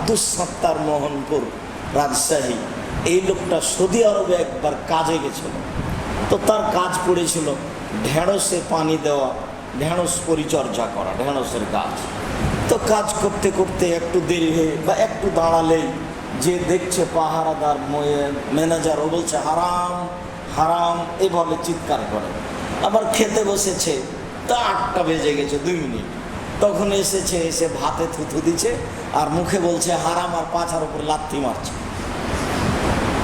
আব্দুস সাত্তার মোহনপুর রাজশাহী, এই লোকটা সৌদি আরবে একবার কাজে গেছিল। তো তার কাজ পড়েছিল ঢেঁড়সে পানি দেওয়া, ঢেঁড়স পরিচর্যা করা, ঢেঁড়সের কাজ। তো কাজ করতে করতে একটু দেরি হয়ে বা একটু দাঁড়ালেই যে দেখছে পাহারাদার ম্যানেজার, ও বলছে হারাম হারাম, এ বলে চিৎকার করে। আবার খেতে বসেছে, তা 8টা বেজে গেছে 2 মিনিট। তখন এসেছে, এসে ভাতে থুথু দিচ্ছে আর মুখে বলছে হারাম, আর পাছার উপরে লাথি মারছে।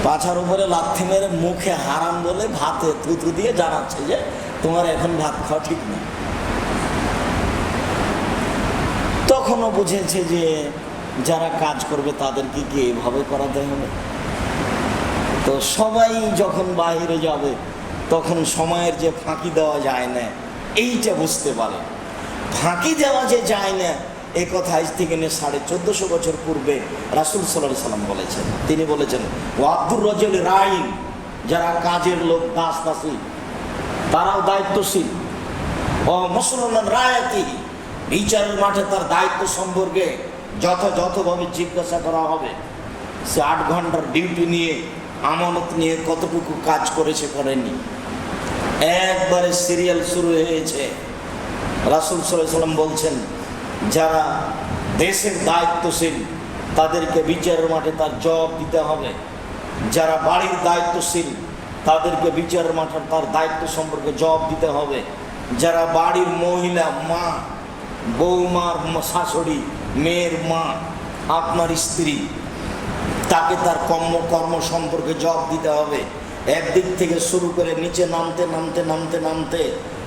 পাছার উপরে লাথি মেরে মুখে হারাম বলে ভাতে থুথু দিয়ে জানাচ্ছে যে তোমার এখন ভাত খাওয়া ঠিক না। তখনও বুঝেছে যে যারা কাজ করবে তাদেরকে কি এভাবে করাতে হবে। তো সবাই যখন বাইরে যাবে তখন সময়ের যে ফাঁকি দেওয়া যায় না, এইটা বুঝতে পারে। ফাঁকি দেওয়া যে যায় না, এ কথা আজ থেকে নিয়ে 1450 বছর পূর্বে রাসূল সাল্লাল্লাহু আলাইহি সাল্লাম বলেছেন। তিনি বলেছেন ও আব্দুর রাজুল রাইন, যারা কাজের লোক, দাস দাসী, তারাও দায়িত্বশীল। ও মুসলমান রায়াতি, বিচারের মাঠে তার দায়িত্ব সম্পর্কে যথাযথভাবে জিজ্ঞাসা করা হবে। সে 8 ঘন্টার ডিউটি নিয়ে, আমানত নিয়ে কতটুকু কাজ করেছে করেনি। একবারে সিরিয়াল শুরু হয়েছে। রাসূল সাল্লাল্লাহু আলাইহি সাল্লাম বলছেন যারা দেশের দায়িত্বশীল তাদেরকে বিচারের মাঠে তার জবাব দিতে হবে। যারা বাড়ির দায়িত্বশীল তাদেরকে বিচারের মাঠে তার দায়িত্ব সম্পর্কে জবাব দিতে হবে। যারা বাড়ির মহিলা, মা, বৌমার শাশুড়ি, মেয়ের মা, আপনার স্ত্রী, তাকে তার কর্ম সম্পর্কে জবাব দিতে হবে। একদিক থেকে শুরু করে নিচে নামতে নামতে নামতে নামতে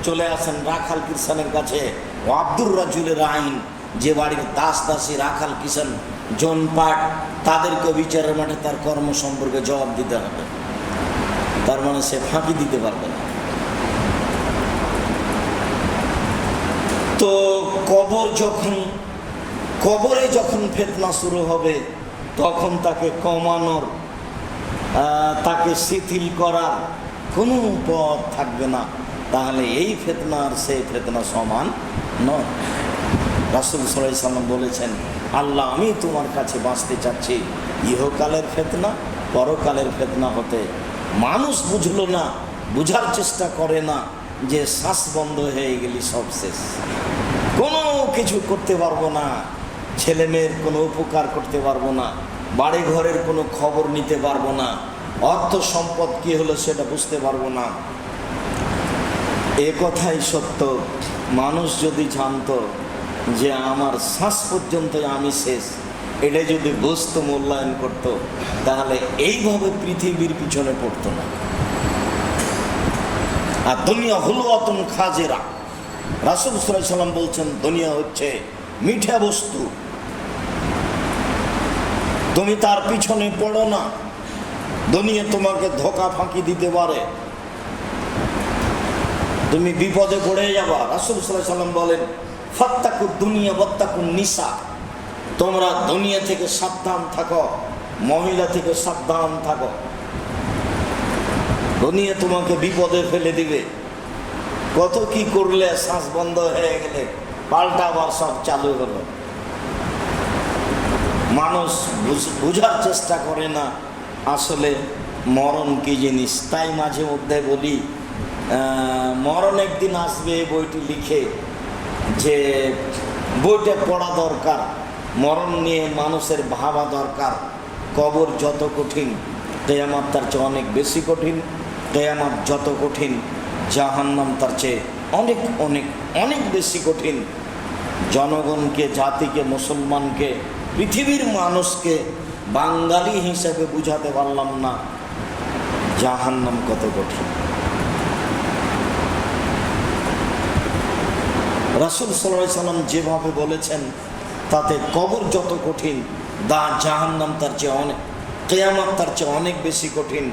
চলে আসেন রাখাল কিষানের কাছে। ও আব্দুর রাজুলের আইন, যে বাড়ির দাস দাসী, রাখাল কিষান, জনপাট, তাদেরকে বিচারের মাঠে তার কর্ম সম্পর্কে জবাব দিতে হবে। তার মানে সে ফাঁকি দিতে পারবে না। তো কবরে যখন ফিতনা শুরু হবে তখন তাকে কমানোর, তাকে শিথিল করার কোনো পথ থাকবে না। তাহলে এই ফিতনা আর সেই ফিতনা সমান নয়। রাসূল সাল্লাল্লাহু আলাইহি সাল্লাম বলেছেন আল্লাহ, আমি তোমার কাছে বাঁচতে চাচ্ছি ইহকালের ফিতনা, পরকালের ফিতনা হতে। মানুষ বুঝলো না, বুঝার চেষ্টা করে না যে শ্বাস বন্ধ হয়ে গেলে সব শেষ, কোনো কিছু করতে পারবো না, ছেলে মেয়ের কোনো উপকার করতে পারবো না, বাড়ি ঘরের কোনো খবর নিতে পারবো না, অর্থ সম্পদ কি হলো সেটা বুঝতে পারবো না। এ কথাই সত্য। মানুষ যদি জানতো যে আমার শ্বাস পর্যন্ত আমি শেষ, এটা যদি বুঝতো, মূল্যায়ন করতো, তাহলে এইভাবে পৃথিবীর পিছনে পড়তো না। আর দুনিয়া হুলওয়াতুন খাজিরা, রাসূল সাল্লাল্লাহু আলাইহি সাল্লাম বলছেন দুনিয়া হচ্ছে মিঠা বস্তু, তুমি তার পিছনে পড়ো না, দুনিয়া তোমাকে ধোঁকা ফাঁকি দিতে পারে, তুমি বিপদে পড়ে যাবা। রাসূল সাল্লাল্লাহু আলাইহি সাল্লাম বলেন ফাত্তাকুদ দুনিয়া ওয়াত্তাকুন নিসা, তোমরা দুনিয়া থেকে সাবধান থাকো, মহিলা থেকে সাবধান থাকো, দুনিয়া তোমাকে বিপদে ফেলে দিবে। কত কি করলে, শ্বাস বন্ধ হয়ে গেলে পাল্টা আবার সব চালু হলো। মানুষ বুঝার চেষ্টা করে না আসলে মরণ কি জিনিস। তাই মাঝে মধ্যে বলি মরণ একদিন আসবে, বইটি লিখে যে বইটা পড়া দরকার। মরণ নিয়ে মানুষের ভাবা দরকার। কবর যত কঠিন, কিয়ামত তার চেয়ে অনেক বেশি কঠিন। কিয়ামত যত কঠিন, জাহান্নাম তার চেয়ে অনেক অনেক অনেক বেশি কঠিন। জনগণকে, জাতিকে, মুসলমানকে, পৃথিবীর মানুষকে বাঙালি হিসেবে বুঝাতে পারলাম না জাহান্নাম কত কঠিন। রাসূল সাল্লাল্লাহু আলাইহি সাল্লাম যেভাবে বলেছেন তাতে কবর যত কঠিন, জাহান্নাম তার চেয়ে অনেক, কিয়ামত তার চেয়ে অনেক বেশি কঠিন।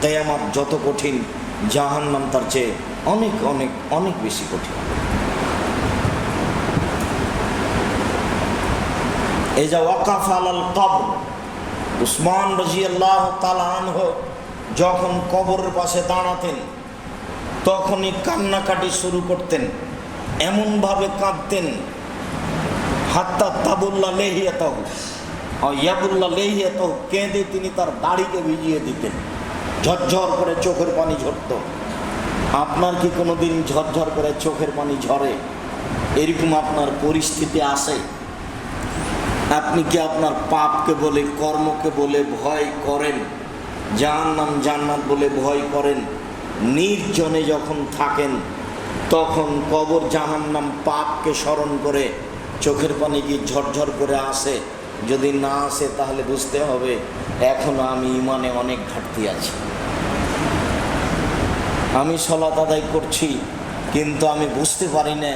কিয়ামত যত কঠিন, জাহান্নাম তার চেয়ে অনেক অনেক অনেক বেশি কঠিন। এই যে ওয়াকাফ আলাল কবর, উসমান রাদিয়াল্লাহু তাআলা আনহু যখন কবরের পাশে দাঁড়াতেন তখনই কান্নাকাটি শুরু করতেন, এমনভাবে কাঁদতেন হাত্তা তাবুল্লা লেহিয়াতাহু, ইয়াবুল্লাহ তো কেঁদে তিনি তার দাড়িকে ভিজিয়ে দিতেন, ঝরঝর করে চোখের পানি ঝরত। আপনার কি কোনোদিন ঝরঝর করে চোখের পানি ঝরে? এরকম আপনার পরিস্থিতি আসে? আপনি কি আপনার পাপকে বলে, কর্মকে বলে ভয় করেন? জাহান্নাম জান্নাত বলে ভয় করেন? নির্জনে যখন থাকেন তখন কবর, জাহান্নাম, পাপকে স্মরণ করে চোখের পানি কি ঝরঝর করে আসে? যদি না আসে তাহলে বুঝতে হবে এখনো আমি ইমানে অনেক ঘাটতি আছে। আমি সালাত আদায় করছি কিন্তু আমি বুঝতে পারি না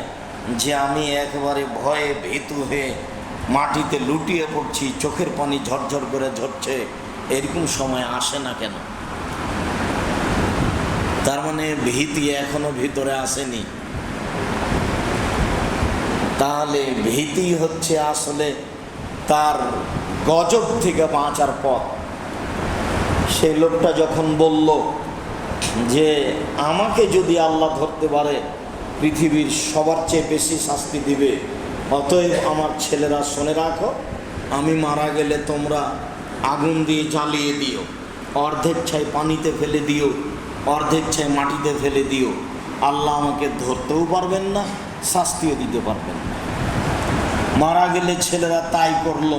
যে আমি একেবারে ভয়ে ভীতু হয়ে মাটিতে লুটিয়ে পড়ছি, চোখের পানি ঝরঝর করে ঝরছে। এরকম সময় আসে না কেন? তার মানে ভীতি এখনো ভিতরে আসেনি। তাহলে ভীতি হচ্ছে আসলে তার গজব থেকে বাঁচার পথ। সেই লোকটা যখন বলল যে আমাকে যদি আল্লাহ ধরতে পারে পৃথিবীর সবার চেয়ে বেশি শাস্তি দিবে, অতএব আমার ছেলেরা শুনে রাখো, আমি মারা গেলে তোমরা আগুন দিয়ে জ্বালিয়ে দিও, অর্ধেক ছাই পানিতে ফেলে দিও, অর্ধেক ছাই মাটিতে ফেলে দিও। আল্লাহ আমাকে ধরতেও পারবেন না, শাস্তিও দিতে পারবেন না। মারা গেলে ছেলেরা তাই করলো।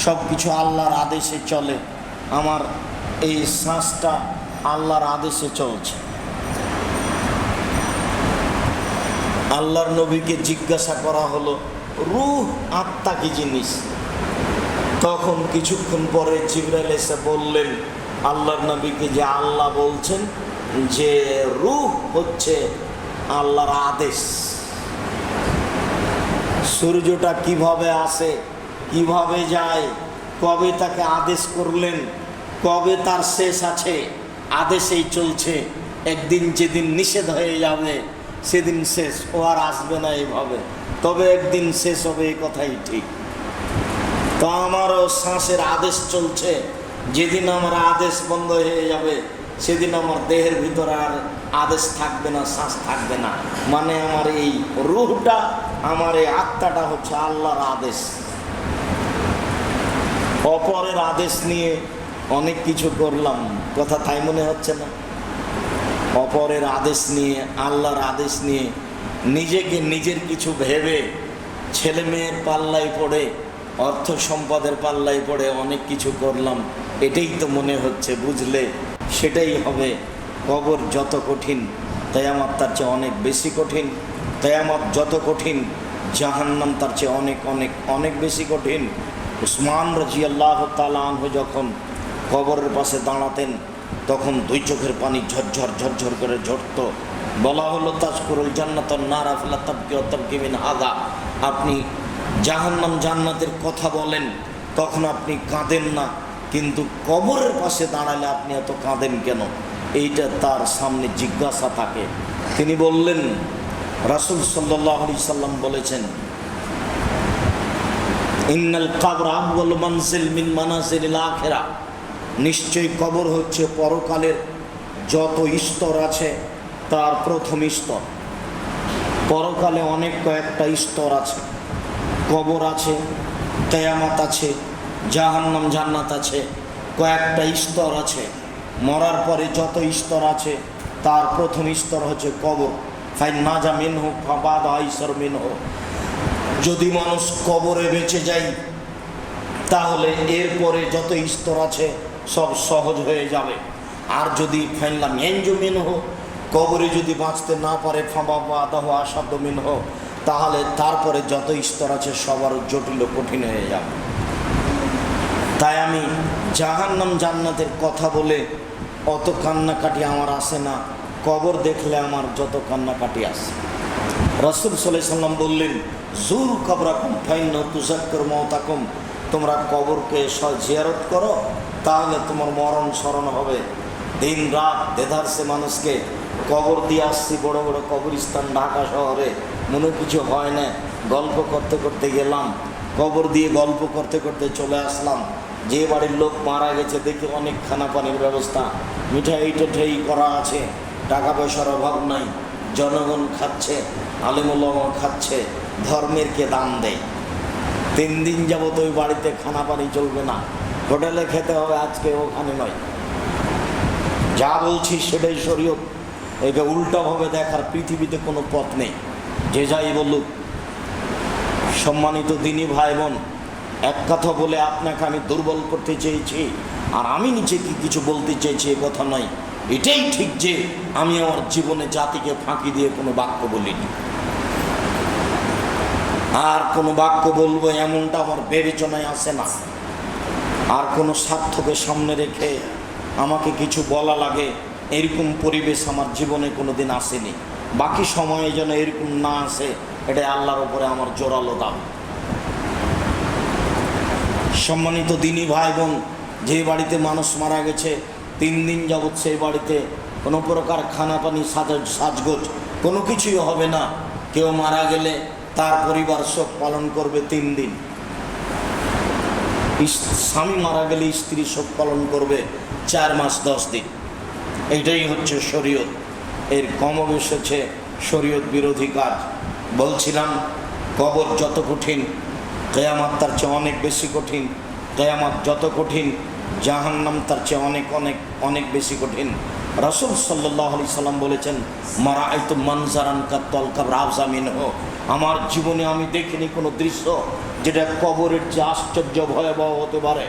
সব কিছু আল্লাহর আদেশে চলে। আমার এই শ্বাসটা আল্লাহর আদেশে চলছে। আল্লাহর নবীকে জিজ্ঞাসা করা হলো রূহ, আত্মা কি জিনিস? তখন কিছুক্ষণ পরে জিবরাইল এসে বললেন আল্লাহর নবীকে যে আল্লাহ বলছেন যে রূহ হচ্ছে আল্লাহর আদেশ। সূর্যটা কিভাবে আসে, কিভাবে যায়, কবে তাকে আদেশ করলেন, কবে তার শেষ আছে, আদেশেই চলছে। একদিন যেদিন নিষেধ হয়ে যাবে সেদিন শেষ, ও আর আসবে না এইভাবে, তবে একদিন শেষ হবে, এই কথাই ঠিক। তো আমারও শ্বাসের আদেশ চলছে। যেদিন আমার আদেশ বন্ধ হয়ে যাবে সেদিন আমার দেহের ভিতর আর আদেশ থাকবে না, শ্বাস থাকবে না। মানে আমার এই রূহটা, আমার এই আত্মাটা হচ্ছে আল্লাহর আদেশ। অপরের আদেশ নিয়ে অনেক কিছু করলাম, কথা তাই মনে হচ্ছে না? অপরের আদেশ নিয়ে, আল্লাহর আদেশ নিয়ে নিজেকে নিজের কিছু ভেবে ছেলে মেয়ের পাল্লায় পড়ে, অর্থ সম্পদের পাল্লায় পড়ে অনেক কিছু করলাম। এটাই তো মনে হচ্ছে, বুঝলে সেটাই হবে। কবর যত কঠিন, কিয়ামত তার চেয়ে অনেক বেশি কঠিন। কিয়ামত যত কঠিন, জাহান্নাম তার চেয়ে অনেক অনেক অনেক বেশি কঠিন। উসমান রাদিয়াল্লাহু তাআলা আনহু যখন কবরের পাশে দাঁড়াতেন তখন দুই চোখের পানি ঝরঝর ঝরঝর করে ঝরত। বলা হলো তাজকুরুল জান্নাত ওয়ান নার ফালা তাবকি ওয়া তাবকি মিন হাযা, আপনি জাহান্নাম জান্নাতের কথা বলেন তখন আপনি কাঁদেন না, কিন্তু কবরের পাশে দাঁড়ালে আপনি এত কাঁদেন কেন? এইটা তার সামনে জিজ্ঞাসা থাকে। তিনি বললেন, রাসূল সাল্লাল্লাহু আলাইহি সাল্লাম বলেছেন, ইন্নাল কবর আউয়ালু মানজিল মিন মানাজিলিল আখিরাহ, নিশ্চয়ই কবর হচ্ছে পরকালের যত স্তর আছে তার প্রথম স্তর। পরকালে অনেক কয়েকটা স্তর আছে, কবর আছে, কিয়ামত আছে, জাহান্নাম জান্নাত আছে, কয়েকটা স্তর আছে। মরার পরে যত স্তর আছে তার প্রথম স্তর হচ্ছে কবর। ফাইন নাজা মিনহু ফাবাদা আইসার মিনহু, যদি মানুষ কবরে বেঁচে যায় তাহলে এরপরে যত স্তর আছে সব সহজ হয়ে যাবে। আর যদি ফাইনলাম এনজু মিনহু, কবরে যদি বাঁচতে না পারে ফাবাদাহু আসাদ্দু মিনহু, তাহলে তারপরে যত স্তর আছে সবার জটিল ও কঠিন হয়ে যাবে। তাই আমি জাহান্নাম জান্নাতের কথা বলে অত কান্নাকাটি আমার আসে না, কবর দেখলে আমার যত কান্নাকাটি আসে। রাসূল সাল্লাল্লাহু আলাইহি সাল্লাম বললেন, জুরু কবরাকুম ফাইন্নাহু তুযাক্কিরু মাউতাকুম, তোমরা কবরকে জিয়ারত করো তাহলে তোমার মরণ স্মরণ হবে। দিন রাত দেধারসে মানুষকে কবর দিয়ে আসছি, বড় বড় কবরস্থান ঢাকা শহরে, মনে কিছু হয় না, গল্প করতে করতে গেলাম, কবর দিয়ে গল্প করতে করতে চলে আসলাম। যে বাড়ির লোক মারা গেছে দেখি অনেক খানা পানির ব্যবস্থা, মিঠাই টিঠাই করা আছে, টাকা পয়সার অভাব নাই, জনগণ খাচ্ছে, আলেম ওলামা খাচ্ছে, ধর্মের কে দান দেয়। 3 দিন যাবত ওই বাড়িতে খানা পানি চলবে না, হোটেলে খেতে হবে, আজকে ওখানে নয়। যা বলছি সেটাই শরীয়ত। একে উল্টাভাবে দেখার পৃথিবীতে কোনো পথ নেই। যে যাই বলুক, সম্মানিত দিনী ভাই বোন, এক কথা বলে আপনাকে আমি দুর্বল করতে চেয়েছি আর আমি নিজেকে কিছু বলতে চেয়েছি এ কথা নয়। এটাই ঠিক যে আমি আমার জীবনে জাতিকে ফাঁকি দিয়ে কোনো বাক্য বলিনি, আর কোনো বাক্য বলবো এমনটা আমার বিবেচনায় আসে না। আর কোনো স্বার্থকে সামনে রেখে আমাকে কিছু বলা লাগে এরকম পরিবেশ আমার জীবনে কোনোদিন আসেনি। বাকি সময়ে যেন এরকম না আসে, এটাই আল্লাহর উপরে আমার জোরালো দাবি। সম্মানিত দিনী ভাই বোন, যে বাড়িতে মানুষ মারা গেছে 3 দিন যাবৎ সেই বাড়িতে কোনো প্রকার খানা পানি সাজগোজ কোনো কিছুই হবে না। কেউ মারা গেলে তার পরিবার শোক পালন করবে 3 দিন। স্বামী মারা গেলে স্ত্রী শোক পালন করবে 4 মাস 10 দিন। এটাই হচ্ছে শরীয়ত। এর কমবেশ হচ্ছে শরীয়ত বিরোধী কাজ। বলছিলাম কবর যত কঠিন, কিয়ামত তার চেয়ে অনেক বেশি কঠিন। কিয়ামত যত কঠিন, জাহান্নাম তার চেয়ে অনেক অনেক অনেক বেশি কঠিন। রাসূল সাল্লাল্লাহু আলাইহি সাল্লাম বলেছেন, মারাআইতু মানজারান কাত্তাল কাবর আফজা মিনহু। আমার জীবনে আমি দেখিনি কোনো দৃশ্য যেটা কবরের চেয়ে আশ্চর্য ভয়াবহ হতে পারে।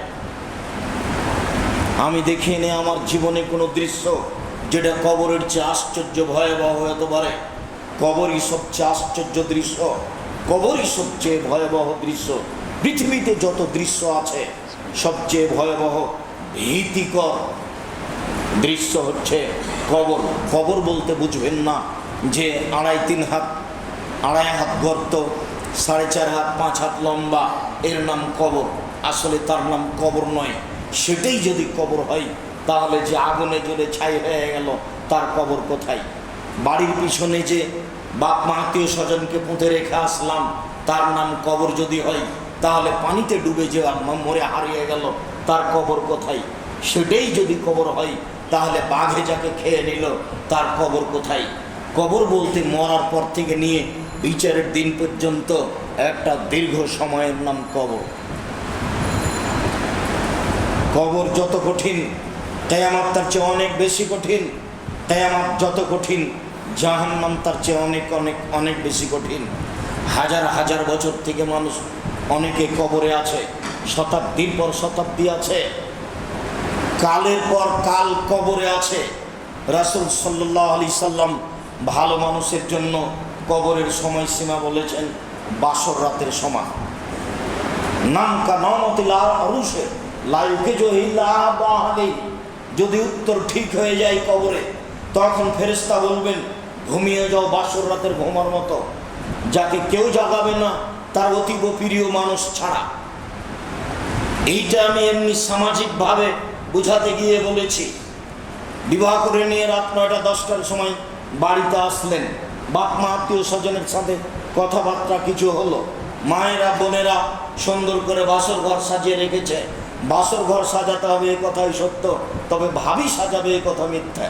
আমি দেখিনি আমার জীবনে কোনো দৃশ্য যেটা কবরের চেয়ে আশ্চর্য ভয়াবহ হতে পারে। কবরই সবচেয়ে আশ্চর্য দৃশ্য, কবরই সবচেয়ে ভয়াবহ দৃশ্য। পৃথিবীতে যত দৃশ্য আছে সবচেয়ে ভয়াবহ ভীতিকর দৃশ্য হচ্ছে কবর। কবর বলতে বুঝবেন না যে 2.5-3 হাত 2.5 হাত গর্ত, 4.5 হাত 5 হাত লম্বা, এর নাম কবর। আসলে তার নাম কবর নয়। সেটাই যদি কবর হয় তাহলে যে আগুনে জ্বলে ছাই হয়ে গেল তার কবর কোথায়? বাড়ির পিছনে যে বাপ মা আত্মীয় স্বজনকে পুঁতে রেখে আসলাম তার নাম কবর যদি হয়, তাহলে পানিতে ডুবে যে মরে হারিয়ে গেল তার কবর কোথায়? সেটাই যদি কবর হয় তাহলে বাঘে যাকে খেয়ে নিল তার কবর কোথায়? কবর বলতে মরার পর থেকে নিয়ে বিচারের দিন পর্যন্ত একটা দীর্ঘ সময়ের নাম কবর। কবর যত কঠিন, কিয়ামত তার চেয়ে অনেক বেশি কঠিন। কিয়ামত যত কঠিন, জাহান্নাম তার চেয়ে অনেক অনেক অনেক বেশি কঠিন। হাজার হাজার বছর থেকে মানুষ অনেকে কবরে আছে, শতাব্দীর পর শতাব্দী আছে, কালের পর কাল কবরে আছে। রাসূল সাল্লাল্লাহু আলাইহি সাল্লাম ভালো মানুষের জন্য কবরের সময়সীমা বলেছেন 12 রাতের সমান। নাম কা নমতিল আরুশে লাইকে জহিলা বাহালি। যদি উত্তর ঠিক হয়ে যায় কবরে, তখন ফেরেশতা বলবেন ঘুমিয়ে যাও 12 রাতের ঘুমার মতো, যাকে কেউ জাগাবে না তার অতীব প্রিয় মানুষ ছাড়া। এইটা আমি এমনি সামাজিকভাবে বুঝাতে গিয়ে বলেছি। বিবাহ করে নিয়ে রাত 9টা-10টার সময় বাড়িতে আসলেন, বাপ মা আত্মীয় স্বজনের সাথে কথাবার্তা কিছু হলো, মায়েরা বোনেরা সুন্দর করে বাসর ঘর সাজিয়ে রেখেছে। বাসর ঘর সাজাতে হবে এ কথাই সত্য, তবে ভাবি সাজাবে এ কথা মিথ্যা।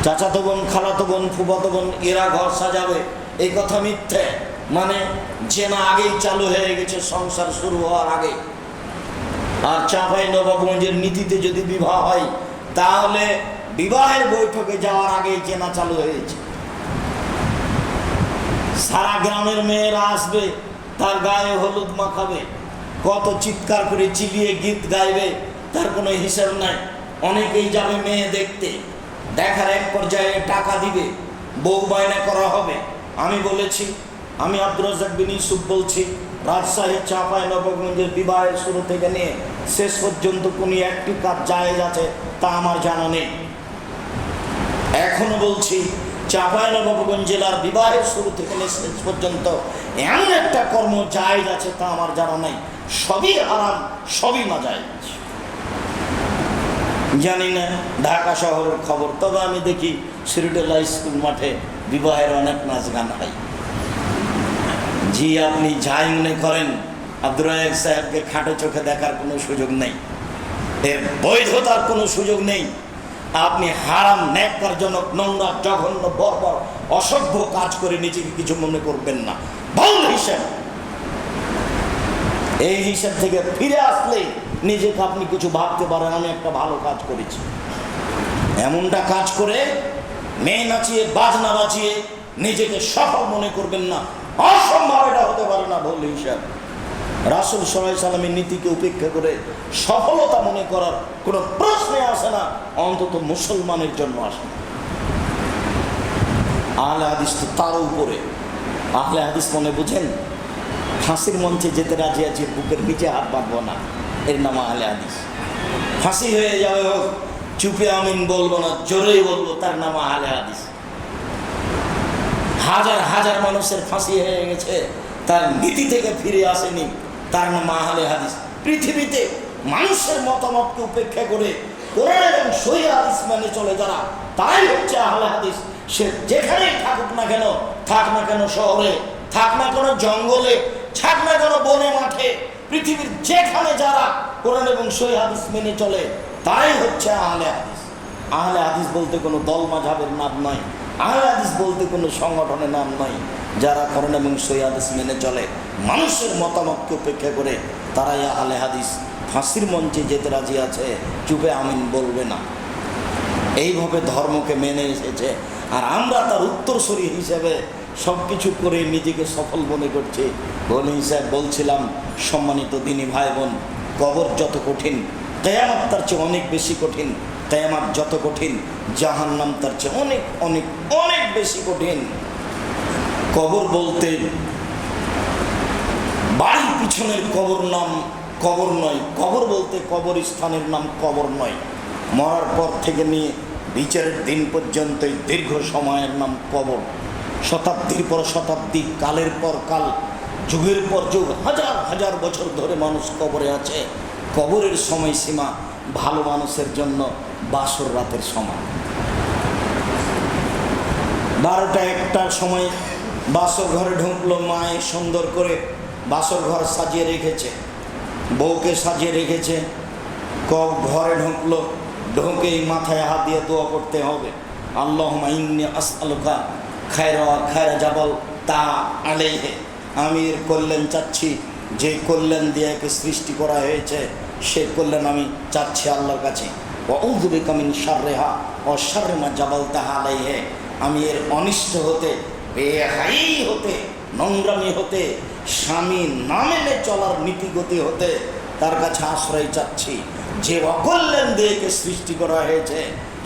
চাচাতো বোন, খালাতো বোন, ফুফাতো বোন এরা ঘর সাজাবে এই কথা মিথ্যে। মানে জেনা আগেই চালু হয়ে গেছে, সংসার শুরু হওয়ার আগে। আর চাঁপাইনবাবগঞ্জের নীতিতে যদি বিবাহ হয় তাহলে বিবাহের বৈঠকে যাওয়ার আগে জেনা চালু হয়েছে। সারা গ্রামের মেয়েরা আসবে, তার গায়ে হলুদ মাখাবে, কত চিৎকার করে চিলিয়ে গীত গাইবে তার কোনো হিসাব নাই। অনেকেই যাবে মেয়ে দেখতে, দেখার এক পর্যায়ে টাকা দিবে, বউ বায়না করা হবে। আমি বলেছি, আমি আব্দুর রাজ্জাক বিন ইউসুফ বলছি, রাজশাহী চাঁপাইনবাবগঞ্জের বিবাহের শুরু থেকে নিয়ে শেষ পর্যন্ত কোনো একটি কাজ জায়েজ আছে তা আমার জানা নেই। এখনো বলছি, চাঁপাইনবাবগঞ্জ জেলার বিবাহের শুরু থেকে নিয়ে শেষ পর্যন্ত এমন একটা কর্ম জায়েজ আছে তা আমার জানা নেই। সবই হারাম, সবই নাজায়েজ। জানি না ঢাকা শহরের খবর, তবে আমি দেখি সিরিডেলা স্কুল মাঠে বিবাহের অনেক নাচ গান হয়। জি, আপনি যাই মনে করেন, আব্দুর রাজ্জাক সাহেবকে খাটো চোখে দেখার কোনো সুযোগ নেই, এর বৈধতার কোনো সুযোগ নেই। আপনি হারাম, ন্যাক্কারজনক, নোংরা, জঘন্য, বর্বর, অসভ্য কাজ করে নিজেকে কিছু মনে করবেন না। বাউল হিসেবে এই হিসাব থেকে ফিরে আসলে নিজেকে আপনি কিছু ভাবতে পারেন আমি একটা ভালো কাজ করেছি। এমনটা কাজ করে মেয়ে নাচিয়ে বাজনা বাজিয়ে নিজেকে সফল মনে করবেন না, অসম্ভব, এটা হতে পারে না। ভুল হিসাব। রাসূল সাল্লাল্লাহু আলাইহি সাল্লামের নীতিকে উপেক্ষা করে সফলতা মনে করার কোনো প্রশ্নই আসে না, অন্তত মুসলমানের জন্য আসে না। আহলে হাদিস তো তার উপরে। আহলে হাদিস মনে বুঝেন, ফাঁসির মঞ্চে যেতে রাজি আছে, বুকের নিচে হাত বাঁধবো না, এর নাম আহলে হাদিস। ফাঁসি হয়ে যাবে হোক, চুপে আমিন বলবো না, জোরেই বলবো, তার নাম আহলে হাদিস। হাজার হাজার মানুষের ফাঁসি হয়ে গেছে, তার নীতি থেকে ফিরে আসেনি, তার নাম আহলে হাদিস। পৃথিবীতে মানুষের মতামতকে উপেক্ষা করে কোরআন এবং সহিহ হাদিস মেনে চলে যারা, তাই হচ্ছে আহলে হাদিস। সে যেখানেই থাকুক না কেন, থাক না কেন শহরে, থাক না কেন জঙ্গলে, থাক না কেন বনে মাঠে, পৃথিবীর যেখানে যারা কোরআন এবং সহিহ হাদিস মেনে চলে, তাই হচ্ছে আহলে হাদিস। আহলে হাদিস বলতে কোনো দল মাযহাবের নাম নয়, আহলে হাদিস বলতে কোনো সংগঠনের নাম নয়। যারা কোরআন এবং সহিহ হাদিস মেনে চলে, মানুষের মতামতকে উপেক্ষা করে, তারাই আহলে হাদিস। ফাঁসির মঞ্চে যেতে রাজি আছে, চুপে আমিন বলবে না, এইভাবে ধর্মকে মেনে এসেছে। আর আমরা তার উত্তরসূরি হিসেবে সব কিছু করে নিজেকে সফল মনে করছি। বলে হিসাব বলছিলাম, সম্মানিত দিনী ভাই বোন, কবর যত কঠিন, কিয়ামত তার চেয়ে অনেক বেশি কঠিন। কিয়ামত যত কঠিন, জাহান্নাম তার চেয়ে অনেক অনেক অনেক বেশি কঠিন। কবর বলতে বাড়ির পিছনের কবর নাম কবর নয়, কবর বলতে কবরস্থানের নাম কবর নয়। মরার পর থেকে নিয়ে বিচারের দিন পর্যন্ত দীর্ঘ সময়ের নাম কবর। শতাব্দীর পর শতাব্দী, কালের পর কাল, যুগের পর যুগ, হাজার হাজার বছর ধরে মানুষ কবরে আছে। কবরের সময়সীমা ভালো মানুষের জন্য বাসর রাতের সময়। 12টা-1টার সময় বাসর ঘরে ঢুকলো, মায়ে সুন্দর করে বাসর ঘর সাজিয়ে রেখেছে, বউকে সাজিয়ে রেখেছে। ঘরে ঢুকলো, ঢুকেই মাথায় হাত দিয়ে দোয়া করতে হবে, আল্লাহুম্মা ইন্নী আসআলুকা খায়রা খায়রা জাবাল তা আলাইহি। আমি এর কল্যাণ চাচ্ছি, যে কল্যাণ দিয়ে একে সৃষ্টি করা হয়েছে, সে কল্যাণ আমি চাচ্ছি আল্লাহর কাছে। ওয়া আউযু বিকা মিন শাররিহা ওয়া শাররি মা জাবালতাহা আলাইহি। আমি এর অনিষ্ট হতে, বেহাই হতে, নোংরামি হতে, স্বামী না মেনে চলার নীতিগতি হতে তার কাছে আশ্রয় চাচ্ছি। যে অকল্যাণ দিয়ে একে সৃষ্টি করা হয়েছে,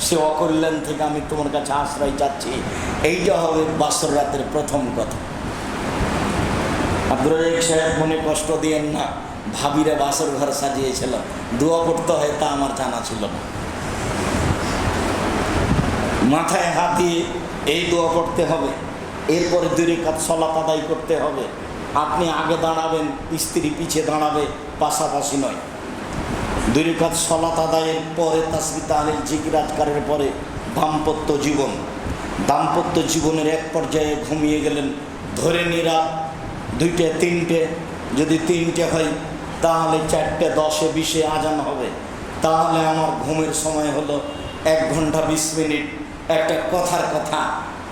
সে অকল্যাণ থেকে আমি তোমার কাছে আশ্রয় চাচ্ছি। এইটা হবে বাসর রাতের প্রথম কথা। আব্দুর রাজ্জাক সাহেব মনে কষ্ট দিয়েন না, ভাবিরা বাসর ঘর সাজিয়েছিল, দোয়া পড়তে হয় তা আমার জানা ছিল না। মাথায় হাত দিয়ে এই দোয়া পড়তে হবে, এরপরে 2 রাকাত সালাত আদায় করতে হবে। আপনি আগে দাঁড়াবেন, স্ত্রী পিছে দাঁড়াবে, পাশাপাশি নয়। 2 রাকাত সালাত আদায়ের পরে তাসবিহ তাহলিল জিকির আজকারের পরে দাম্পত্য জীবন। দাম্পত্য জীবনের এক পর্যায়ে ঘুমিয়ে গেলেন, ধরে নিরা 2টে 3টে, যদি 3টে হয় তাহলে 4টে 10-এ 20-এ আজান হবে, তাহলে আমার ঘুমের সময় হলো 1 ঘন্টা 20 মিনিট। একটা কথার কথা,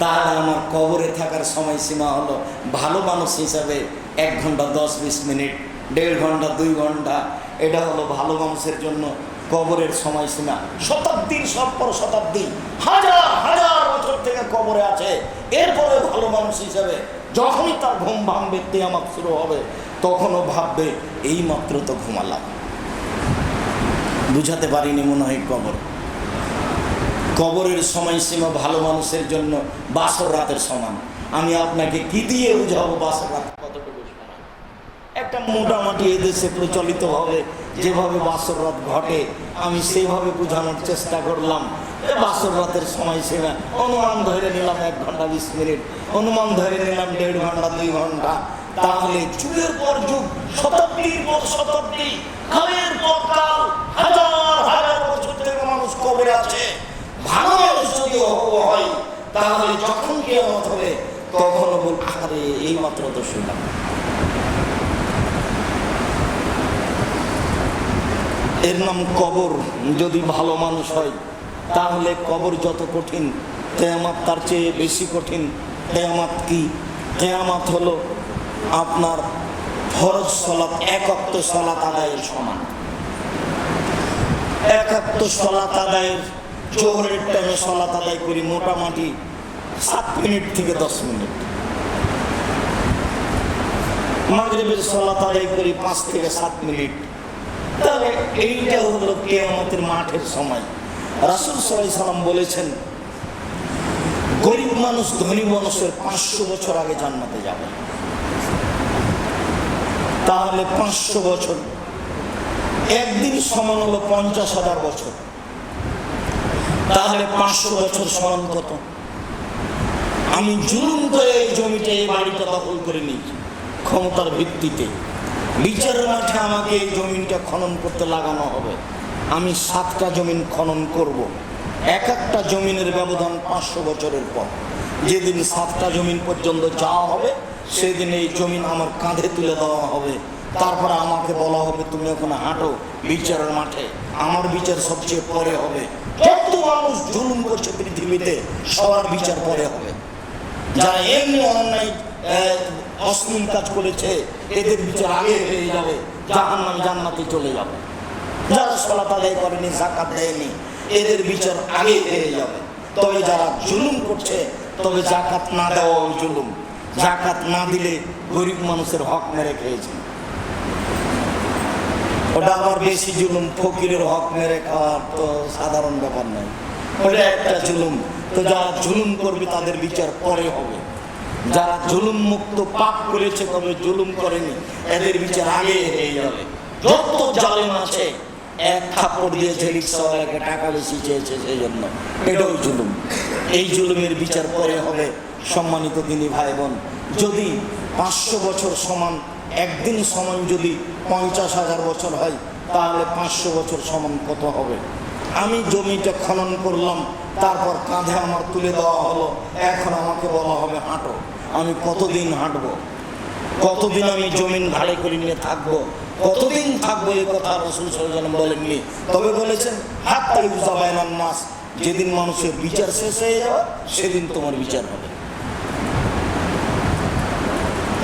তাহলে আমার কবরে থাকার সময়সীমা হলো ভালো মানুষ হিসাবে 1 ঘন্টা 10-20 মিনিট, 1.5 ঘন্টা 2 ঘন্টা। এটা হলো ভালো মানুষের জন্য কবরের সময়সীমা। শতাব্দীর পর শতাব্দী, হাজার হাজার বছর থেকে কবরে আছে। এরপরে ভালো মানুষ হিসাবে যখনই তার ঘুম ভাঙবে, কিয়ামত শুরু হবে, তখনও ভাববে এই মাত্র তো ঘুমালাম। বুঝাতে পারিনি মনে হয়। কবরের সময়সীমা ভালো মানুষের জন্য বাসর রাতের সমান। আমি আপনাকে কি দিয়ে বুঝাবো বাসর রাত কতটুকু? একটা মোটামুটি এদেশে প্রচলিতভাবে যেভাবে বাসর রাত ঘটে, আমি সেইভাবে বোঝানোর চেষ্টা করলাম। বাসর রাতের সময়সীমা অনুমান ধরে নিলাম 1 ঘন্টা 20 মিনিট, অনুমান ধরে নিলাম 1.5 ঘন্টা 2 ঘন্টা। তাহলে যুগের পর যুগ, শতাব্দীর পর শতাব্দী, কালের পর কাল, হাজার হাজার বছর থেকে মানুষ কবরে আছে। ভালো মানুষ যদি হয়, তাহলে যখন কিয়ামত হবে তখনও বল, আরে এই মাত্র তো শুনলাম। এর নাম কবর। যদি ভালো মানুষ হয়, তাহলে কবর যত কঠিন, কিয়ামত তার চেয়ে বেশি কঠিন। কিয়ামত কি? কিয়ামত হলো আপনার ফরজ সালাত এক ওয়াক্ত সালাত আদায়ের সমান। এক ওয়াক্ত সালাত আদায়ের জোহরের টাইমে সালাত আদায় করি মোটামুটি 7 মিনিট থেকে 10 মিনিট। মাগরিবের সালাত আদায় করি 5 থেকে 7 মিনিট। তাহলে এইটা হলো কিয়ামতের মাঠের সময়। রাসূল সাল্লাল্লাহু আলাইহি সাল্লাম বলেছেন, গরিব মানুষ ধনী মানুষের 500 বছর আগে জান্নাতে যাবে। তাহলে 500 বছর, একদিন সমান হলো 50,000 বছর। তাহলে 500 বছর সমান কত? আমি জুলুম করে এই জমিটা, এই বাড়িটা দখল করে নিয়েছি ক্ষমতার ভিত্তিতে। বিচারের মাঠে আমাকে এই জমিনটা খনন করতে লাগানো হবে। আমি 7টা জমিন খনন করব। এক একটা জমিনের ব্যবধান 500 বছরের পর। যেদিন 7টা জমিন পর্যন্ত যাওয়া হবে, সেদিন এই জমিন আমার কাঁধে তুলে দেওয়া হবে। তারপরে আমাকে বলা হবে, তুমি ওখানে হাঁটো বিচারের মাঠে। আমার বিচার সবচেয়ে পরে হবে। যত মানুষ জুলুম করছে পৃথিবীতে, সবার বিচার পরে হবে। যারা এমনি অন্যায় অশ্লীল কাজ করেছে, এদের বিচার আগে হয়ে যাবে, জাহান্নামে জান্নাতে চলে যাবে। যারা সালাত আদায় করেনি, যাকাত দেয়নি, এদের বিচার আগে হয়ে যাবে। তবে যারা জুলুম করছে, তবে যাকাত না দেওয়া জুলুম। যাকাত না দিলে গরিব মানুষের হক মেরে খেয়েছে, ওটা আবার বেশি জুলুম। ফকিরের হক মেরে খাওয়ার তো সাধারণ ব্যাপার নয়, ওটা একটা জুলুম। তো যারা জুলুম করবে তাদের বিচার পরে হবে। যারা জুলুম মুক্ত পাপ করেছে তবে জুলুম করেনি, এদের বিচার আগে হয়ে যাবে। যত জালেম আছে, এক থাপ্পড় দিয়েছে রিক্সাওয়ালাকে, টাকা বেশি চেয়েছে সেই জন্য, এটাও জুলুম। এই জুলুমের বিচার পরে হবে। সম্মানিত দিনী ভাই বোন, যদি 500 বছর সমান একদিন সমান যদি 50,000 বছর হয়, তাহলে 500 বছর সমান কত হবে? আমি জমিটা খনন করলাম, তারপর কাঁধে আমার তুলে দেওয়া হলো, এখন আমাকে বলা হবে হাঁটো। আমি কতদিন হাঁটবো? কতদিন আমি জমিন ঘাড়ে করে নিয়ে থাকবো? কতদিন থাকবো? এই কথা রাসূল সাল্লাল্লাহু আলাইহি ওয়াসাল্লাম বলেননি। তবে বলেছেন, হাত্তা ইউযা বাইনান নাস, যেদিন মানুষের বিচার শেষ হয়ে যাবে সেদিন তোমার বিচার হবে।